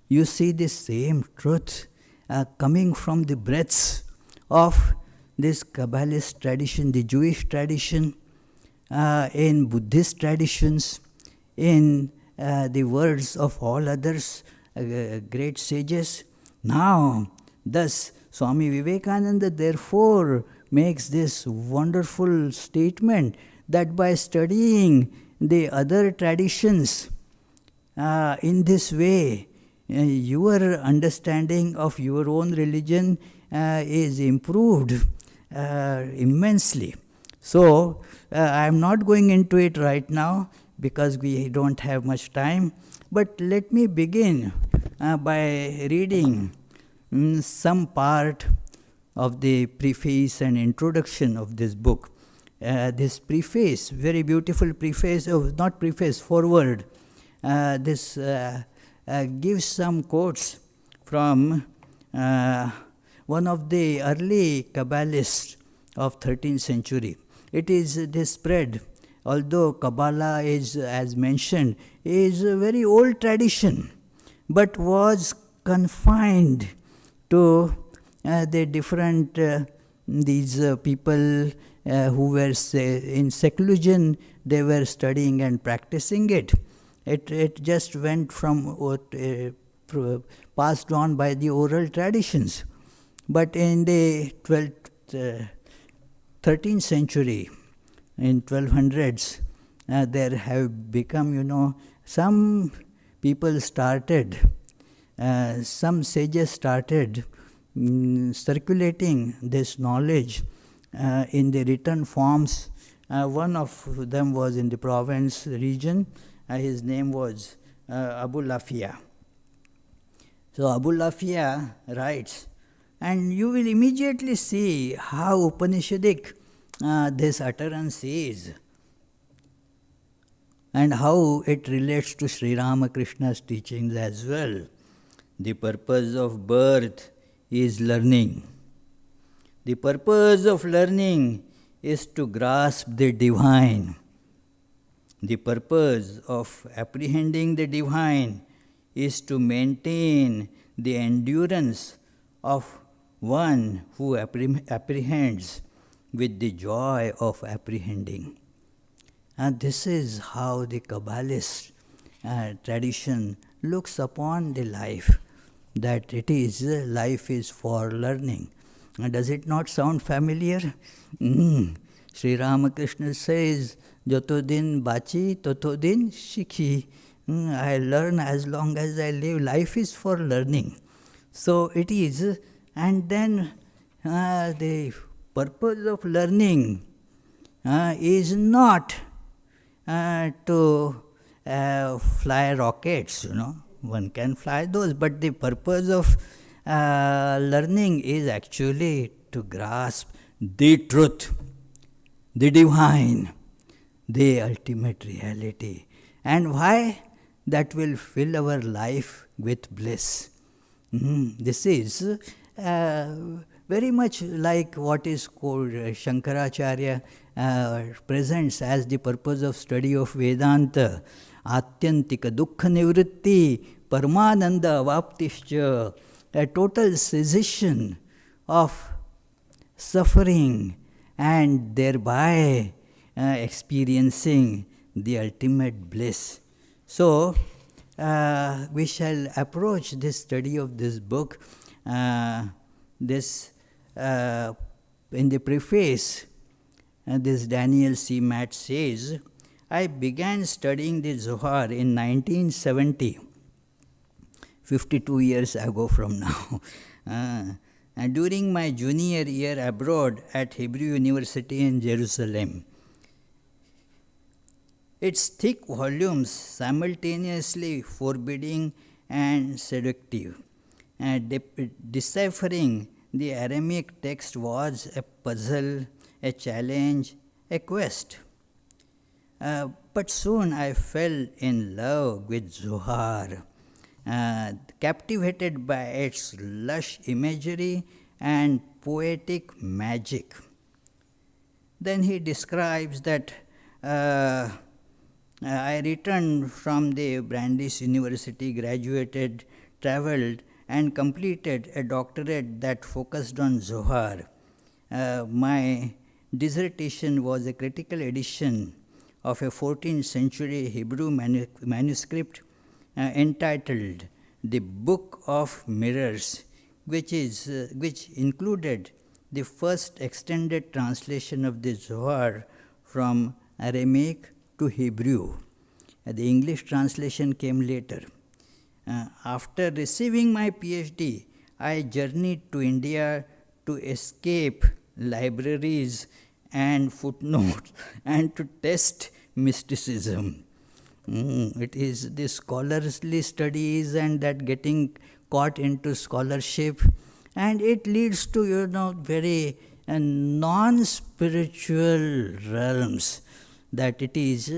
You see the same truth coming from the breadths of this Kabbalist tradition, the Jewish tradition, in Buddhist traditions, in the words of all others, great sages. Now, thus, Swami Vivekananda therefore makes this wonderful statement that by studying the other traditions in this way, your understanding of your own religion is improved immensely. So, I am not going into it right now because we don't have much time, but let me begin by reading some part of the preface and introduction of this book. This preface, very beautiful preface, not preface, foreword, this gives some quotes from one of the early Kabbalists of 13th century. It is this spread, although Kabbalah is, as mentioned, is a very old tradition, but was confined to the different, these people who were in seclusion, they were studying and practicing it. It just went from passed on by the oral traditions. But in the 13th century, in 1200s, there have become, some people started, some sages started circulating this knowledge in the written forms. One of them was in the Provence region. His name was Abu Lafia. So Abu Lafia writes, and you will immediately see how Upanishadic this utterance is and how it relates to Sri Ramakrishna's teachings as well. The purpose of birth is learning. The purpose of learning is to grasp the divine. The purpose of apprehending the divine is to maintain the endurance of one who apprehends with the joy of apprehending. And this is how the Kabbalist tradition looks upon the life, that life is for learning. And does it not sound familiar? Sri Ramakrishna says, Joto din bachi, toto din shikhi. I learn as long as I live. Life is for learning. So it is. And then the purpose of learning is not to fly rockets, One can fly those, but the purpose of learning is actually to grasp the truth, the divine, the ultimate reality. And why? That will fill our life with bliss. This is very much like what is called Shankaracharya presents as the purpose of study of Vedanta. Atyantika dukkha nivritti paramananda vaptischa, a total cessation of suffering and thereby experiencing the ultimate bliss. So, we shall approach this study of this book. In the preface, this Daniel C. Matt says, I began studying the Zohar in 1970, 52 years ago from now. And during my junior year abroad at Hebrew University in Jerusalem. Its thick volumes simultaneously forbidding and seductive. Deciphering the Aramaic text was a puzzle, a challenge, a quest. But soon I fell in love with Zohar, captivated by its lush imagery and poetic magic. Then he describes that I returned from the Brandeis University, graduated, traveled, and completed a doctorate that focused on Zohar. My dissertation was a critical edition of a 14th century Hebrew manuscript entitled The Book of Mirrors, which included the first extended translation of the Zohar from Aramaic to Hebrew. The English translation came later. After receiving my PhD, I journeyed to India to escape libraries and footnotes and to test mysticism. It is the scholarly studies and that getting caught into scholarship, and it leads to very non-spiritual realms. That it is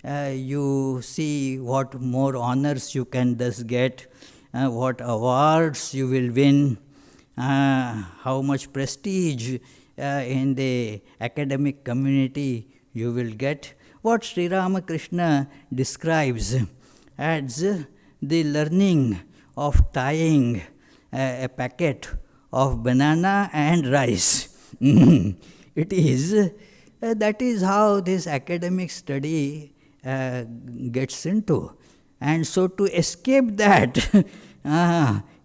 you see what more honors you can thus get, what awards you will win, how much prestige in the academic community you will get. What Sri Ramakrishna describes as the learning of tying a packet of banana and rice. It is that is how this academic study gets into. And so to escape that,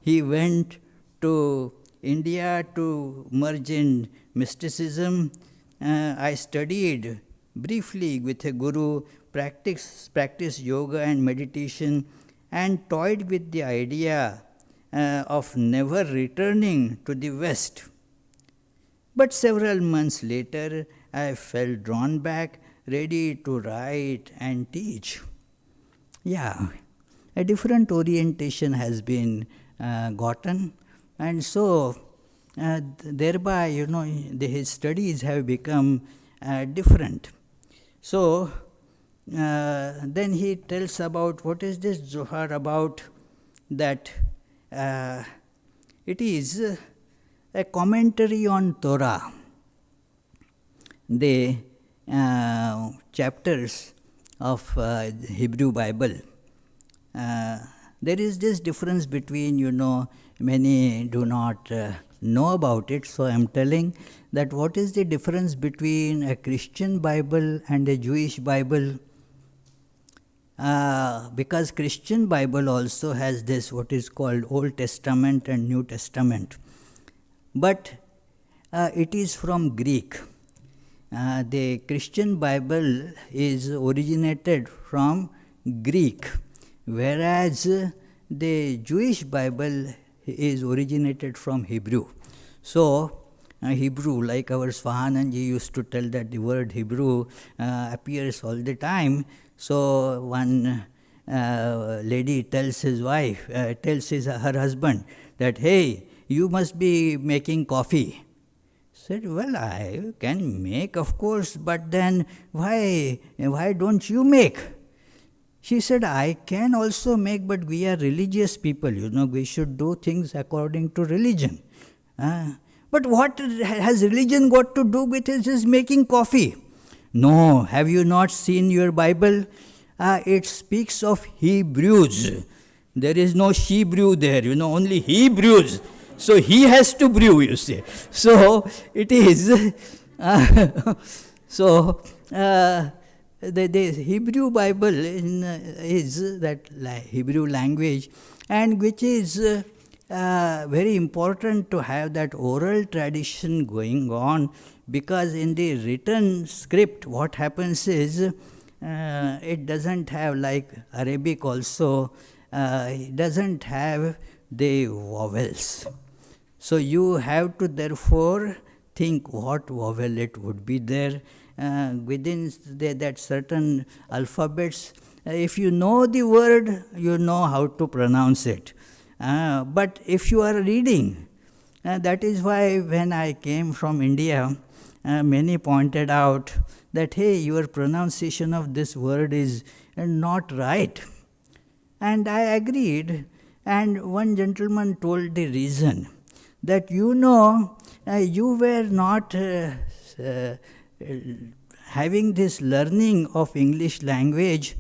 he went to India to merge in mysticism. I studied briefly with a guru, practiced yoga and meditation, and toyed with the idea of never returning to the West. But several months later, I felt drawn back, ready to write and teach. Yeah, a different orientation has been gotten, and so thereby, his studies have become different. So then he tells about what is this Zohar about, that it is a commentary on Torah. The chapters of Hebrew Bible. There is this difference between, many do not know about it, so I am telling that what is the difference between a Christian Bible and a Jewish Bible. Because Christian Bible also has this what is called Old Testament and New Testament. But it is from Greek. The Christian Bible is originated from Greek, whereas the Jewish Bible is originated from Hebrew. So, Hebrew, like our Swahananda used to tell that the word Hebrew appears all the time. So, one lady tells his wife, her husband that, hey, you must be making coffee. Said, well, I can make, of course, but then why don't you make? She said, I can also make, but we are religious people, we should do things according to religion. But what has religion got to do with it? Is making coffee? No, have you not seen your Bible? It speaks of Hebrews. There is no Hebrew there, only Hebrews. So he has to brew, you see. So it is. The Hebrew Bible is that Hebrew language, and which is very important to have that oral tradition going on, because in the written script what happens is it doesn't have, like Arabic also, it doesn't have the vowels. So you have to therefore think what vowel it would be there within that certain alphabets. If you know the word, you know how to pronounce it. But if you are reading, that is why when I came from India, many pointed out that, hey, your pronunciation of this word is not right. And I agreed. And one gentleman told the reason that, you were not having this learning of English language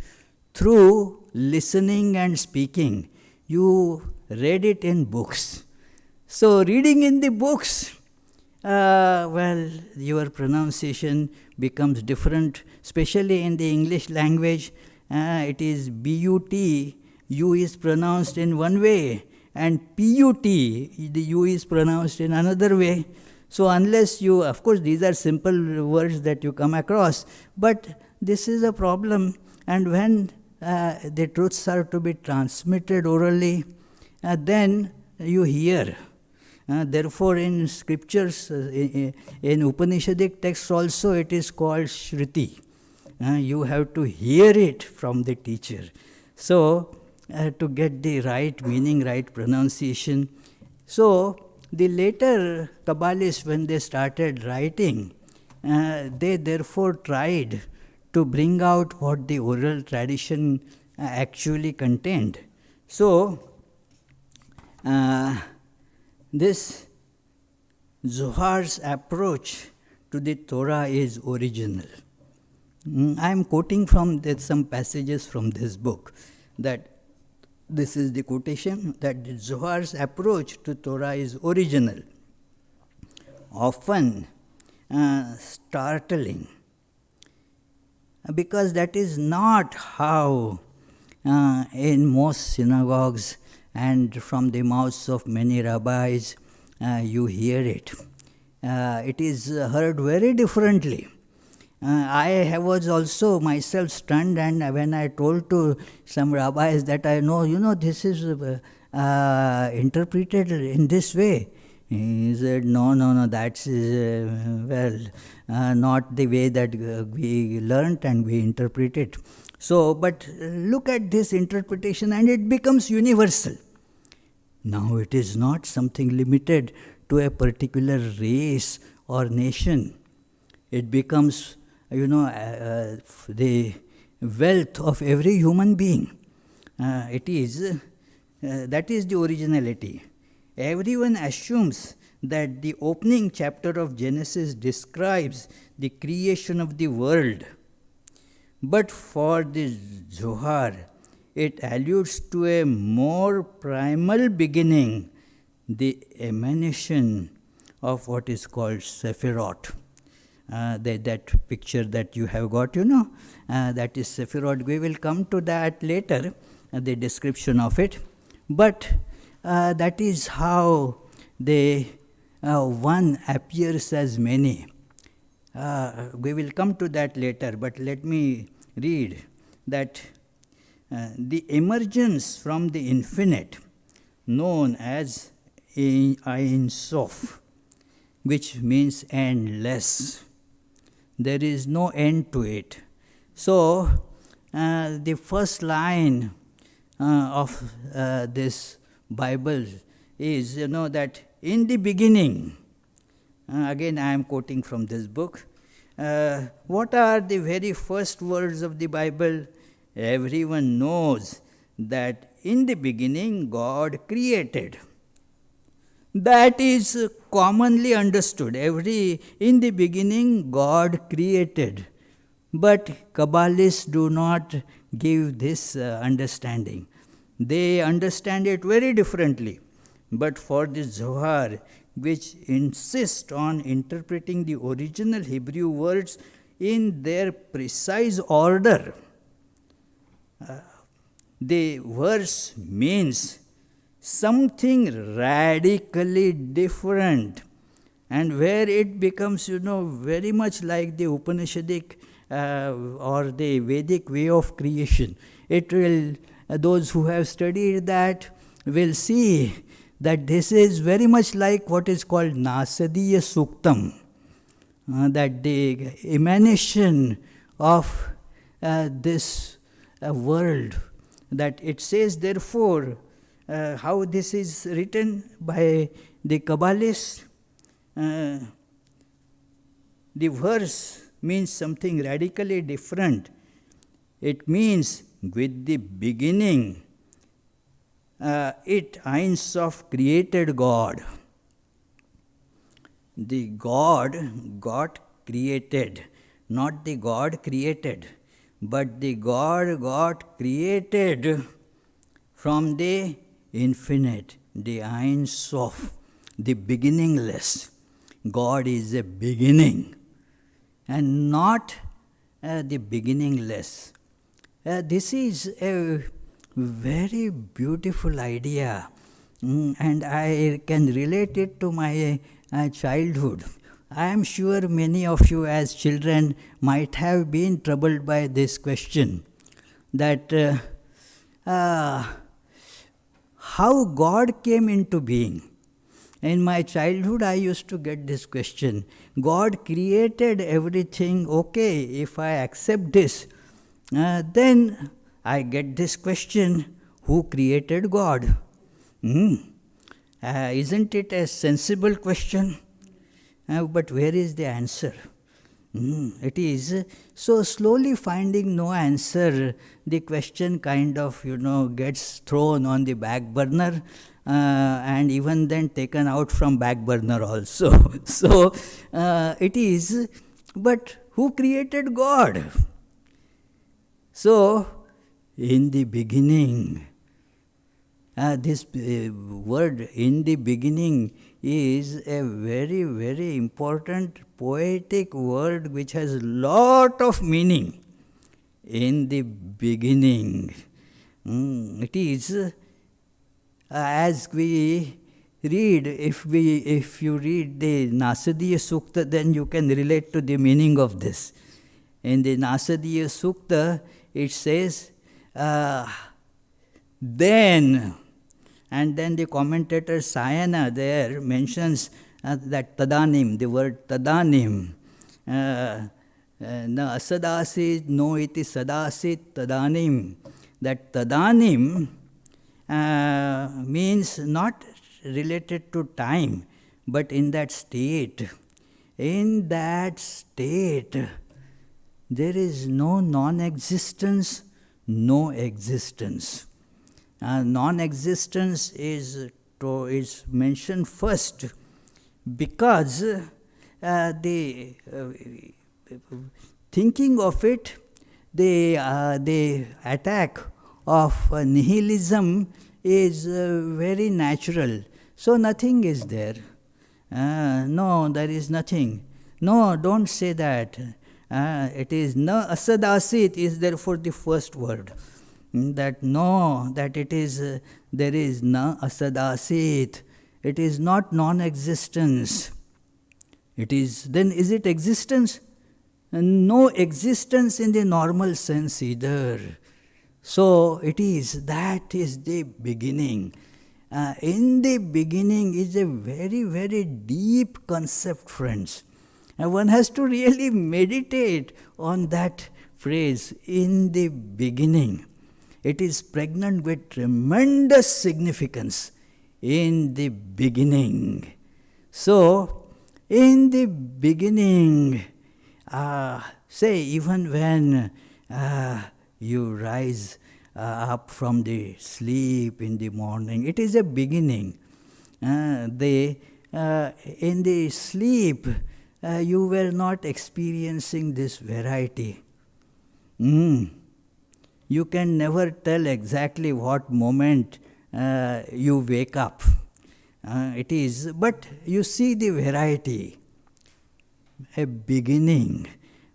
through listening and speaking. You read it in books. So reading in the books, your pronunciation becomes different, especially in the English language. It is B-U-T, U is pronounced in one way, and P-U-T, the U is pronounced in another way. So unless you, of course, these are simple words that you come across, but this is a problem. And when the truths are to be transmitted orally, then you hear. Therefore, in scriptures, in Upanishadic texts also, it is called Shruti. You have to hear it from the teacher. So, to get the right meaning, right pronunciation. So, the later Kabbalists, when they started writing, they therefore tried to bring out what the oral tradition actually contained. So, this Zohar's approach to the Torah is original. I am quoting from some passages from this book, that this is the quotation, that Zohar's approach to Torah is original, often startling, because that is not how in most synagogues and from the mouths of many rabbis you hear it. It is heard very differently. I was also myself stunned, and when I told to some rabbis that I know, this is interpreted in this way. He said, no, that's, not the way that we learnt and we interpret it. So, but look at this interpretation and it becomes universal. Now it is not something limited to a particular race or nation. It becomes, the wealth of every human being. That is the originality. Everyone assumes that the opening chapter of Genesis describes the creation of the world. But for the Zohar, it alludes to a more primal beginning, the emanation of what is called Sephirot. That picture that you have got, that is Sephirot. We will come to that later, the description of it. But that is how one appears as many. We will come to that later, but let me read that the emergence from the infinite, known as Ein Sof, which means endless. There is no end to it. So, the first line of this Bible is, that in the beginning, again I am quoting from this book, what are the very first words of the Bible? Everyone knows that in the beginning God created. That is commonly understood. In the beginning God created. But Kabbalists do not give this understanding. They understand it very differently. But for the Zohar, which insists on interpreting the original Hebrew words in their precise order, the verse means something radically different, and where it becomes, very much like the Upanishadic or the Vedic way of creation. It will, those who have studied that will see that this is very much like what is called Nasadiya Suktam, that the emanation of this world, that it says, therefore, how this is written by the Kabbalists, the verse means something radically different. It means with the beginning, Ein Sof created God. The God got created, not the God created, but the God got created from the infinite, the Ein Sof, the beginningless. God is a beginning and not the beginningless. This is a very beautiful idea, and I can relate it to my childhood. I am sure many of you as children might have been troubled by this question, that how God came into being. In my childhood, I used to get this question. God created everything, okay, if I accept this, then I get this question, who created God? Isn't it a sensible question? But where is the answer? It is. So slowly finding no answer, the question kind of, gets thrown on the back burner, and even then taken out from back burner also. So it is, but who created God? So, in the beginning, this word in the beginning is a very, very important poetic word which has a lot of meaning. In the beginning. It is, as we read, if you read the Nasadiya Sukta, then you can relate to the meaning of this. In the Nasadiya Sukta, it says, then, and then the commentator Sayana there mentions that Tadanim, the word Tadanim, na asadasit no iti sadasit Tadanim. That Tadanim means not related to time, but in that state. In that state, there is no non-existence, no existence. Non-existence is mentioned first because thinking of it, the attack of nihilism is very natural. So nothing is there. No, there is nothing. No, don't say that. It is na asadasit is therefore the first word. That no, that it is, there is na asadasit. It is not non-existence. It is, then is it existence? No existence in the normal sense either. So it is, that is the beginning. In the beginning is a very, very deep concept, friends. And one has to really meditate on that phrase, in the beginning. It is pregnant with tremendous significance. In the beginning. So, in the beginning, say even when you rise up from the sleep in the morning, it is a beginning. In the sleep, you were not experiencing this variety. You can never tell exactly what moment you wake up. It is, but you see the variety. A beginning.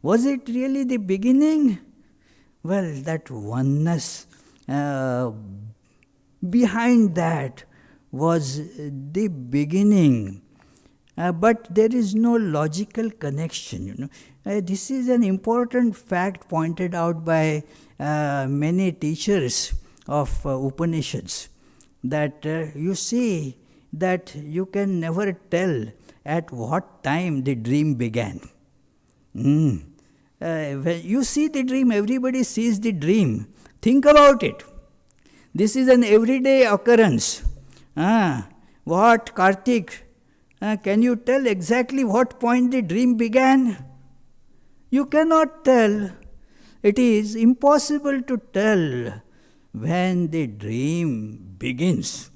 Was it really the beginning? Well, that oneness behind that was the beginning. But there is no logical connection. This is an important fact pointed out by many teachers of Upanishads, that you see that you can never tell at what time the dream began. When you see the dream, everybody sees the dream. Think about it. This is an everyday occurrence. What, Karthik? Can you tell exactly what point the dream began? You cannot tell. It is impossible to tell when the dream begins.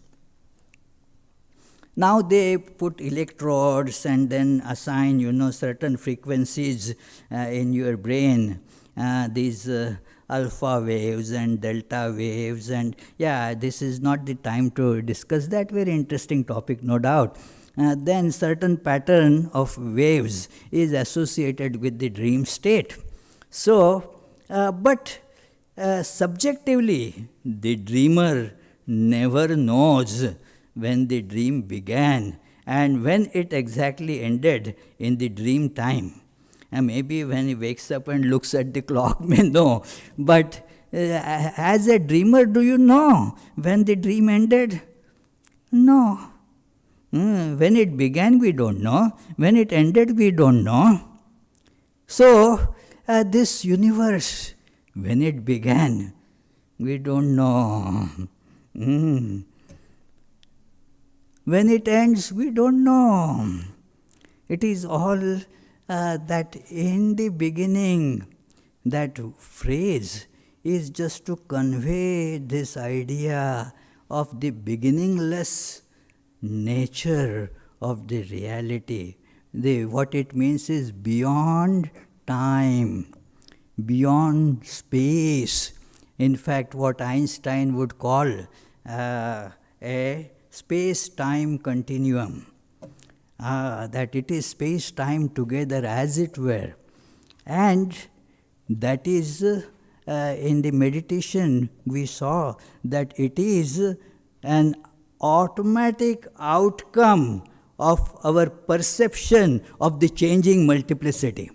Now they put electrodes and then assign, certain frequencies in your brain, these alpha waves and delta waves, and this is not the time to discuss that. Very interesting topic, no doubt. Then certain pattern of waves is associated with the dream state. So, but subjectively, the dreamer never knows when the dream began and when it exactly ended in the dream time. And maybe when he wakes up and looks at the clock, may know. But as a dreamer, do you know when the dream ended? No. When it began, we don't know. When it ended, we don't know. So, this universe, when it began, we don't know. When it ends, we don't know. It is all that in the beginning, that phrase is just to convey this idea of the beginningless nature of the reality. What it means is beyond time, beyond space. In fact, what Einstein would call a space-time continuum. That it is space-time together as it were. And that is, in the meditation, we saw that it is an automatic outcome of our perception of the changing multiplicity.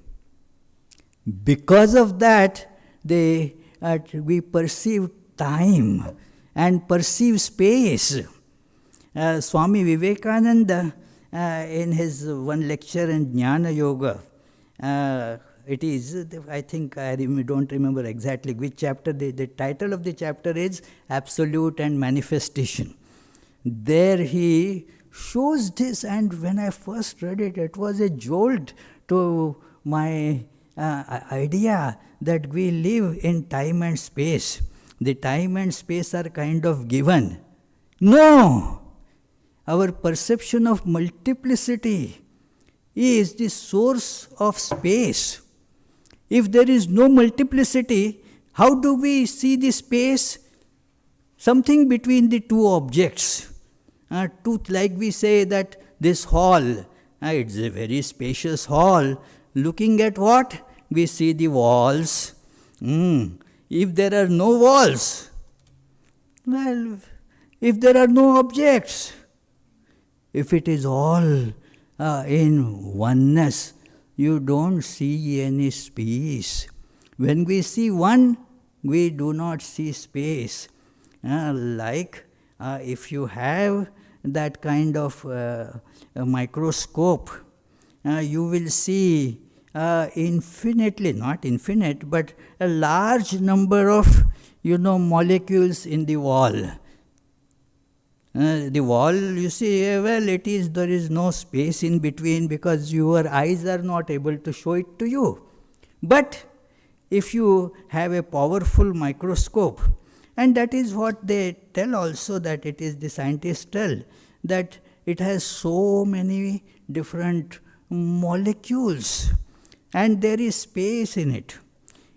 Because of that, we perceive time and perceive space. Swami Vivekananda, in his one lecture in Jnana Yoga, it is, I think, I don't remember exactly which chapter, the title of the chapter is Absolute and Manifestation. There he shows this, and when I first read it, it was a jolt to my idea that we live in time and space. The time and space are kind of given. No! Our perception of multiplicity is the source of space. If there is no multiplicity, How do we see the space? Something between the two objects. Like we say that this hall, it's a very spacious hall. Looking at what? We see the walls. If there are no walls, well, if there are no objects, if it is all in oneness, you don't see any space. When we see one, we do not see space. If you have that kind of a microscope, you will see infinitely, not infinite, but a large number of molecules in the wall. The wall, you see, there is no space in between because your eyes are not able to show it to you. But if you have a powerful microscope, and that is what they tell also, that it is the scientists tell, that it has so many different molecules and there is space in it.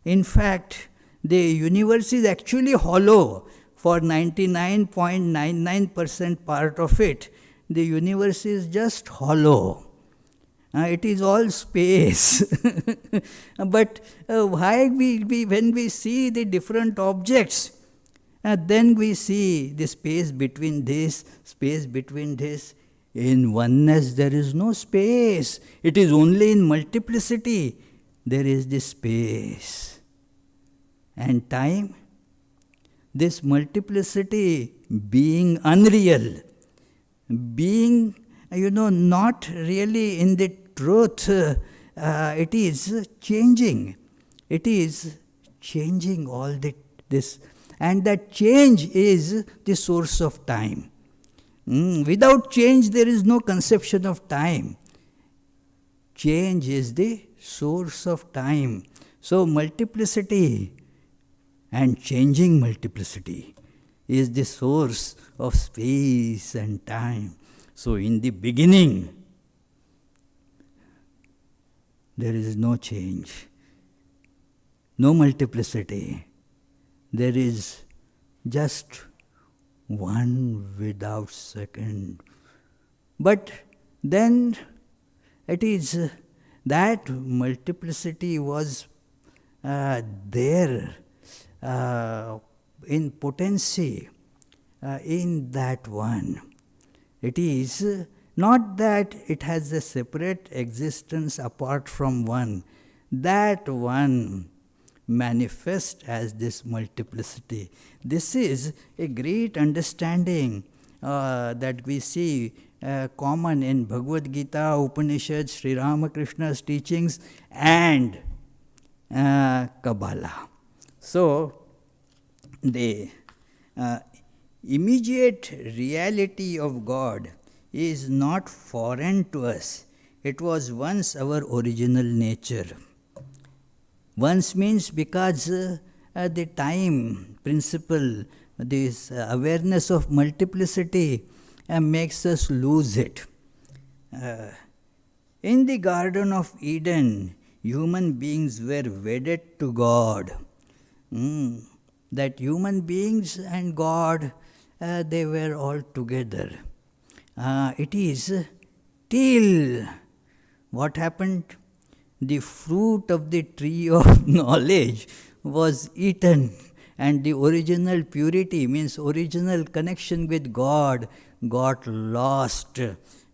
In fact, the universe is actually hollow. For 99.99% part of it, the universe is just hollow. It is all space. But when we see the different objects, then we see the space between this. In oneness there is no space. It is only in multiplicity there is this space. And time, this multiplicity being unreal, being, not really in the truth, it is changing. It is changing all this. And that change is the source of time. Without change, there is no conception of time. Change is the source of time. So multiplicity and changing multiplicity is the source of space and time. So in the beginning, there is no change, no multiplicity. There is just one without second. But then it is that multiplicity was there in potency in that one. It is not that it has a separate existence apart from one. That one manifest as this multiplicity. This is a great understanding that we see common in Bhagavad Gita, Upanishads, Sri Ramakrishna's teachings, and Kabbalah. So, the immediate reality of God is not foreign to us. It was once our original nature. Once means because the time principle, this awareness of multiplicity makes us lose it. In the Garden of Eden, human beings were wedded to God. That human beings and God, they were all together. It is till what happened? The fruit of the tree of knowledge was eaten, and the original purity, means original connection with God, got lost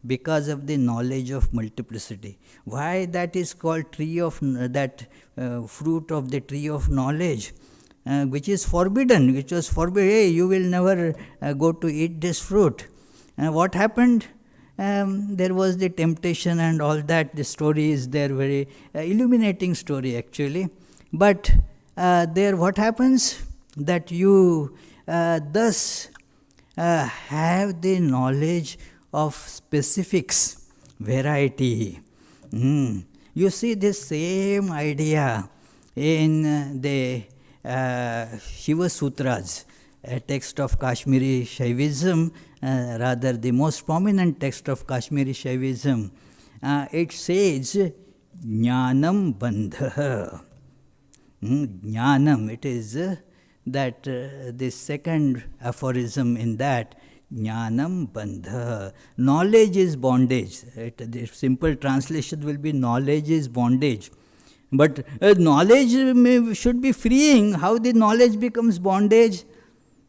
because of the knowledge of multiplicity. Why that is called fruit of the tree of knowledge, which is forbidden, which was forbidden. Hey, you will never go to eat this fruit. What happened? There was the temptation and all that. The story is there, very illuminating story actually. But there what happens? That you thus have the knowledge of specifics, variety. You see this same idea in the Shiva Sutras, a text of Kashmiri Shaivism, rather the most prominent text of Kashmiri Shaivism. It says, Jnanam Bandha. Jnanam, it is that this second aphorism in that, Jnanam bandha. Knowledge is bondage. The simple translation will be knowledge is bondage. But knowledge should be freeing. How the knowledge becomes bondage?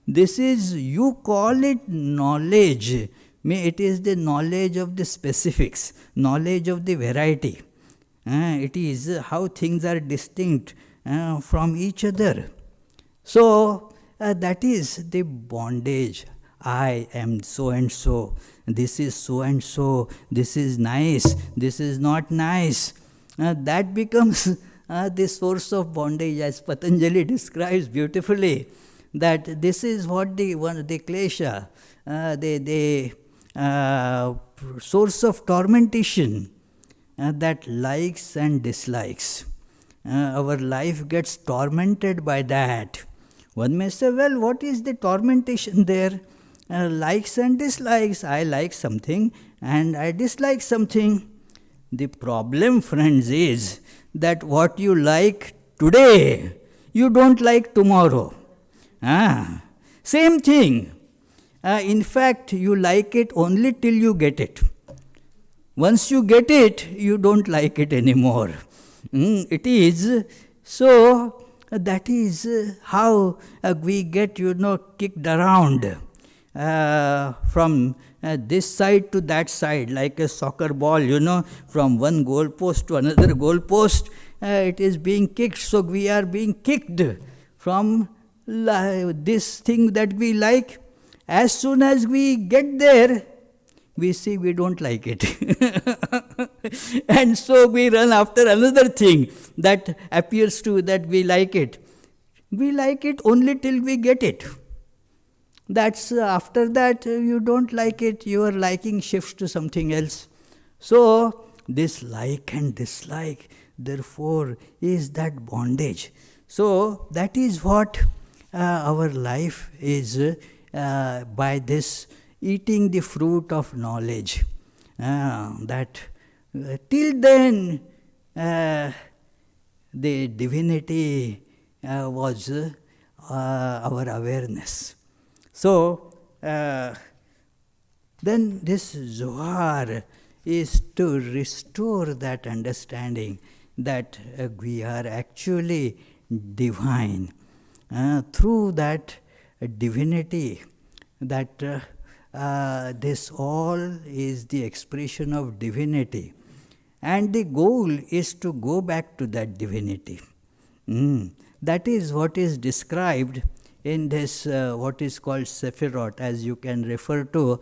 This is, you call it knowledge. It is the knowledge of the specifics, knowledge of the variety. It is how things are distinct from each other. So, that is the bondage. I am so and so, this is so and so, this is nice, this is not nice. That becomes the source of bondage, as Patanjali describes beautifully, that this is what the klesha, the source of tormentation, that likes and dislikes. Our life gets tormented by that. One may say, well, what is the tormentation there? Likes and dislikes. I like something and I dislike something. The problem, friends, is that what you like today, you don't like tomorrow. Same thing. In fact, you like it only till you get it. Once you get it, you don't like it anymore. It is so. That is how we get, kicked around from this side to that side, like a soccer ball, from one goal post to another goal post. It is being kicked. So we are being kicked from this thing that we like. As soon as we get there, we see we don't like it. And so we run after another thing that appears to that we like it. We like it only till we get it. That's after that you don't like it, your liking shifts to something else. So this like and dislike, therefore, is that bondage. So that is what our life is by this eating the fruit of knowledge. That till then the divinity was our awareness. So, then this Zohar is to restore that understanding that we are actually divine. Through that divinity, that this all is the expression of divinity. And the goal is to go back to that divinity. That is what is described in this, what is called Sephirot, as you can refer to,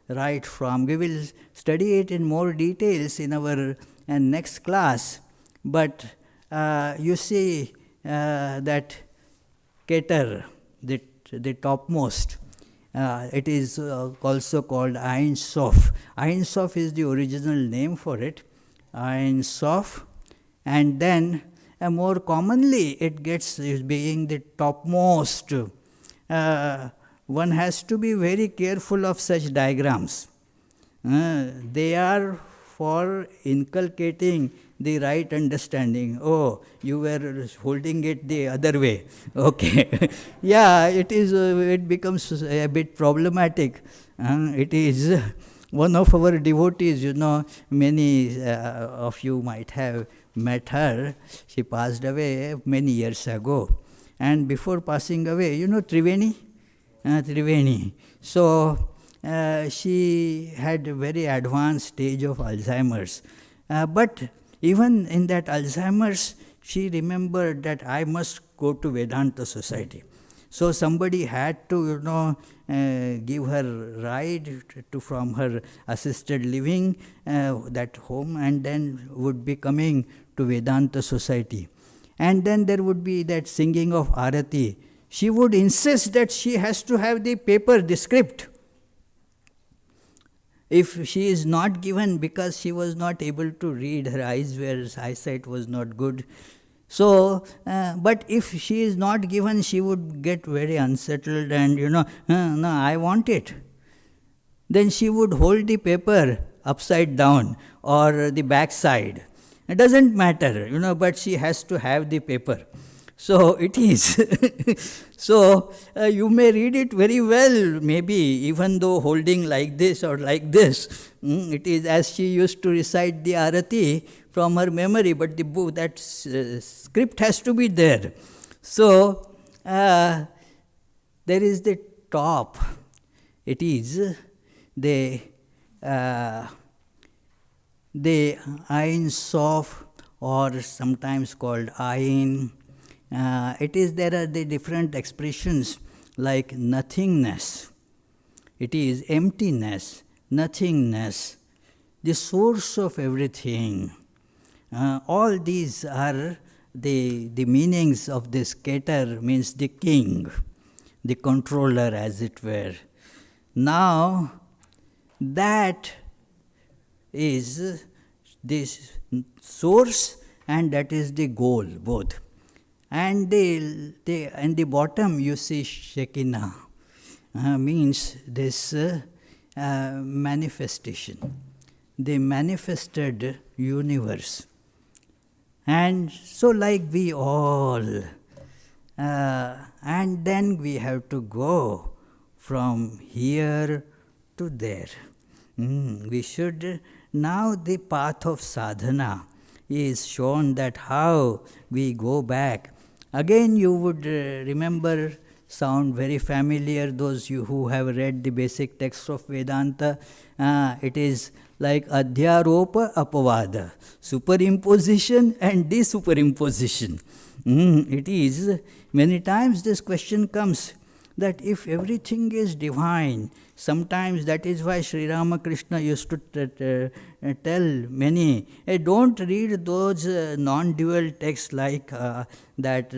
right from. We will study it in more details in our next class. But you see that Keter, the topmost, it is also called Ein Sof. Ein Sof is the original name for it, Ein Sof. And then more commonly it gets being the topmost. One has to be very careful of such diagrams. They are for inculcating the right understanding. Oh, you were holding it the other way. Okay. Yeah, it is. It becomes a bit problematic. It is one of our devotees, many of you might have met her. She passed away many years ago. And before passing away, Triveni? Triveni. So, she had a very advanced stage of Alzheimer's. But even in that Alzheimer's, she remembered that I must go to Vedanta Society. So somebody had to, give her ride from her assisted living, that home, and then would be coming to Vedanta Society. And then there would be that singing of Arati. She would insist that she has to have the paper, the script. If she is not given, because she was not able to read, her eyesight was not good. So, but if she is not given, she would get very unsettled and, no, I want it. Then she would hold the paper upside down or the back side. It doesn't matter, but she has to have the paper. So it is. So you may read it very well, maybe, even though holding like this or like this. It is as she used to recite the Arati from her memory, but the book, that script has to be there. So there is the top. It is the Ein Sof, or sometimes called Ein. There are the different expressions like nothingness. It is emptiness, nothingness, the source of everything. All these are the meanings of this Keter, means the king, the controller, as it were. Now, that is this source and that is the goal, both. And in the bottom you see Shekinah, means this manifestation, the manifested universe. And so like we all, and then we have to go from here to there. We should, now the path of sadhana is shown, that how we go back. Again you would remember, sound very familiar, those you who have read the basic text of Vedanta. It is like adhyaropa apavada, superimposition and desuperimposition. It is, many times this question comes, that if everything is divine, sometimes that is why Sri Ramakrishna used to tell many, don't read those non-dual texts like that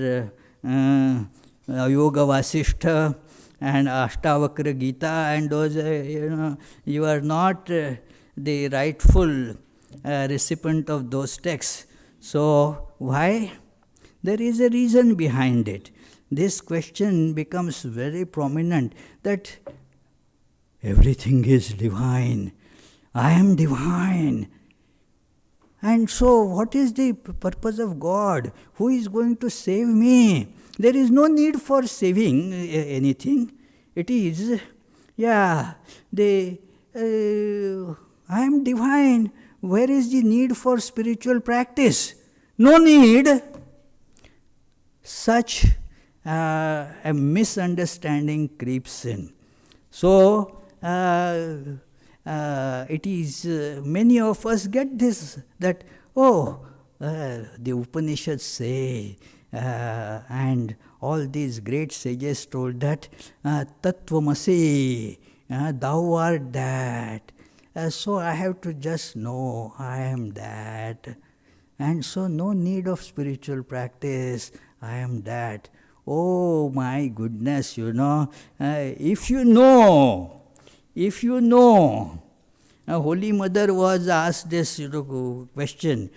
Yoga Vasishtha and Ashtavakra Gita, and those, you are not the rightful recipient of those texts. So why? There is a reason behind it. This question becomes very prominent, that everything is divine. I am divine. And so what is the purpose of God? Who is going to save me? There is no need for saving anything. It is, I am divine. Where is the need for spiritual practice? No need. Such a misunderstanding creeps in. So, it is, many of us get this, that, the Upanishads say, and all these great sages told that, Tattvamasi, thou art that. So I have to just know I am that. And so no need of spiritual practice, I am that. Oh my goodness, if you know, Holy Mother was asked this question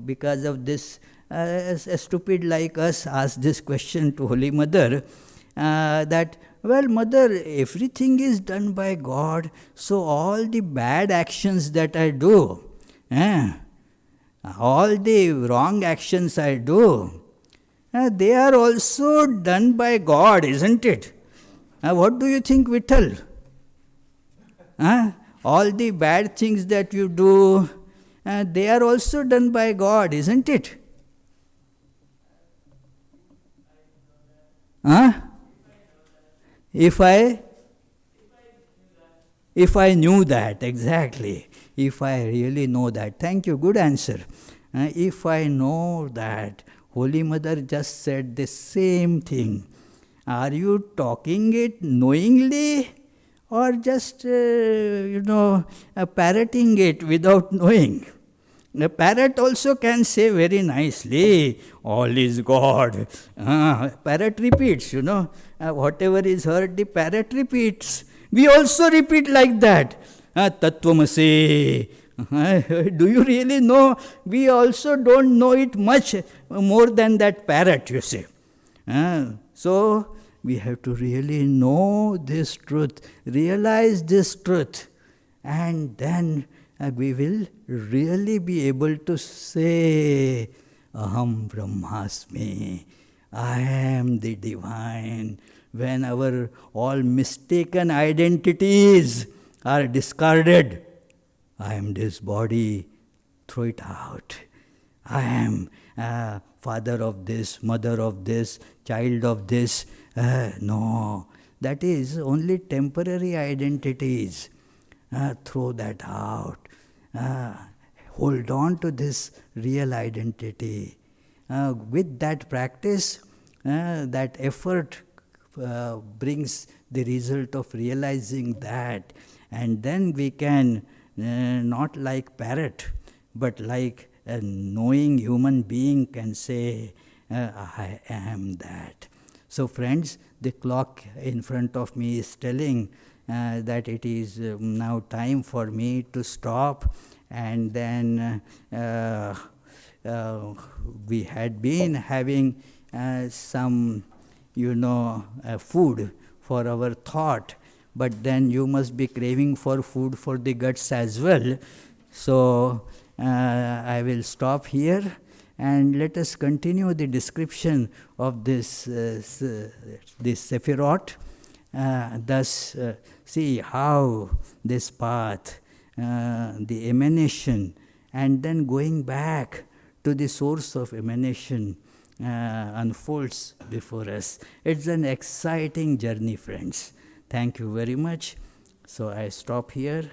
because of this, a stupid like us asked this question to Holy Mother, that, well, Mother, everything is done by God, so all the bad actions that I do, all the wrong actions I do, they are also done by God, isn't it? What do you think, Vittal? All the bad things that you do, they are also done by God, isn't it? If I knew that, exactly. If I really know that. Thank you, good answer. If I know that, Holy Mother just said the same thing. Are you talking it knowingly, or just, parroting it without knowing? The parrot also can say very nicely, all is God. Parrot repeats, whatever is heard, the parrot repeats. We also repeat like that. Tattvamasi. Do you really know? We also don't know it much more than that parrot, you see. So, we have to really know this truth, realize this truth, and then we will really be able to say, Aham Brahmasmi, I am the divine. When our all mistaken identities are discarded, I am this body, throw it out. I am father of this, mother of this, child of this. No, that is only temporary identities. Throw that out. Hold on to this real identity. With that practice, that effort brings the result of realizing that, and then we can, not like parrot, but like a knowing human being can say, I am that. So friends, the clock in front of me is telling that it is now time for me to stop, and then we had been having some, food for our thought, but then you must be craving for food for the guts as well. So I will stop here, and let us continue the description of this Sephirot. Thus, see how this path, the emanation, and then going back to the source of emanation unfolds before us. It's an exciting journey, friends. Thank you very much. So I stop here.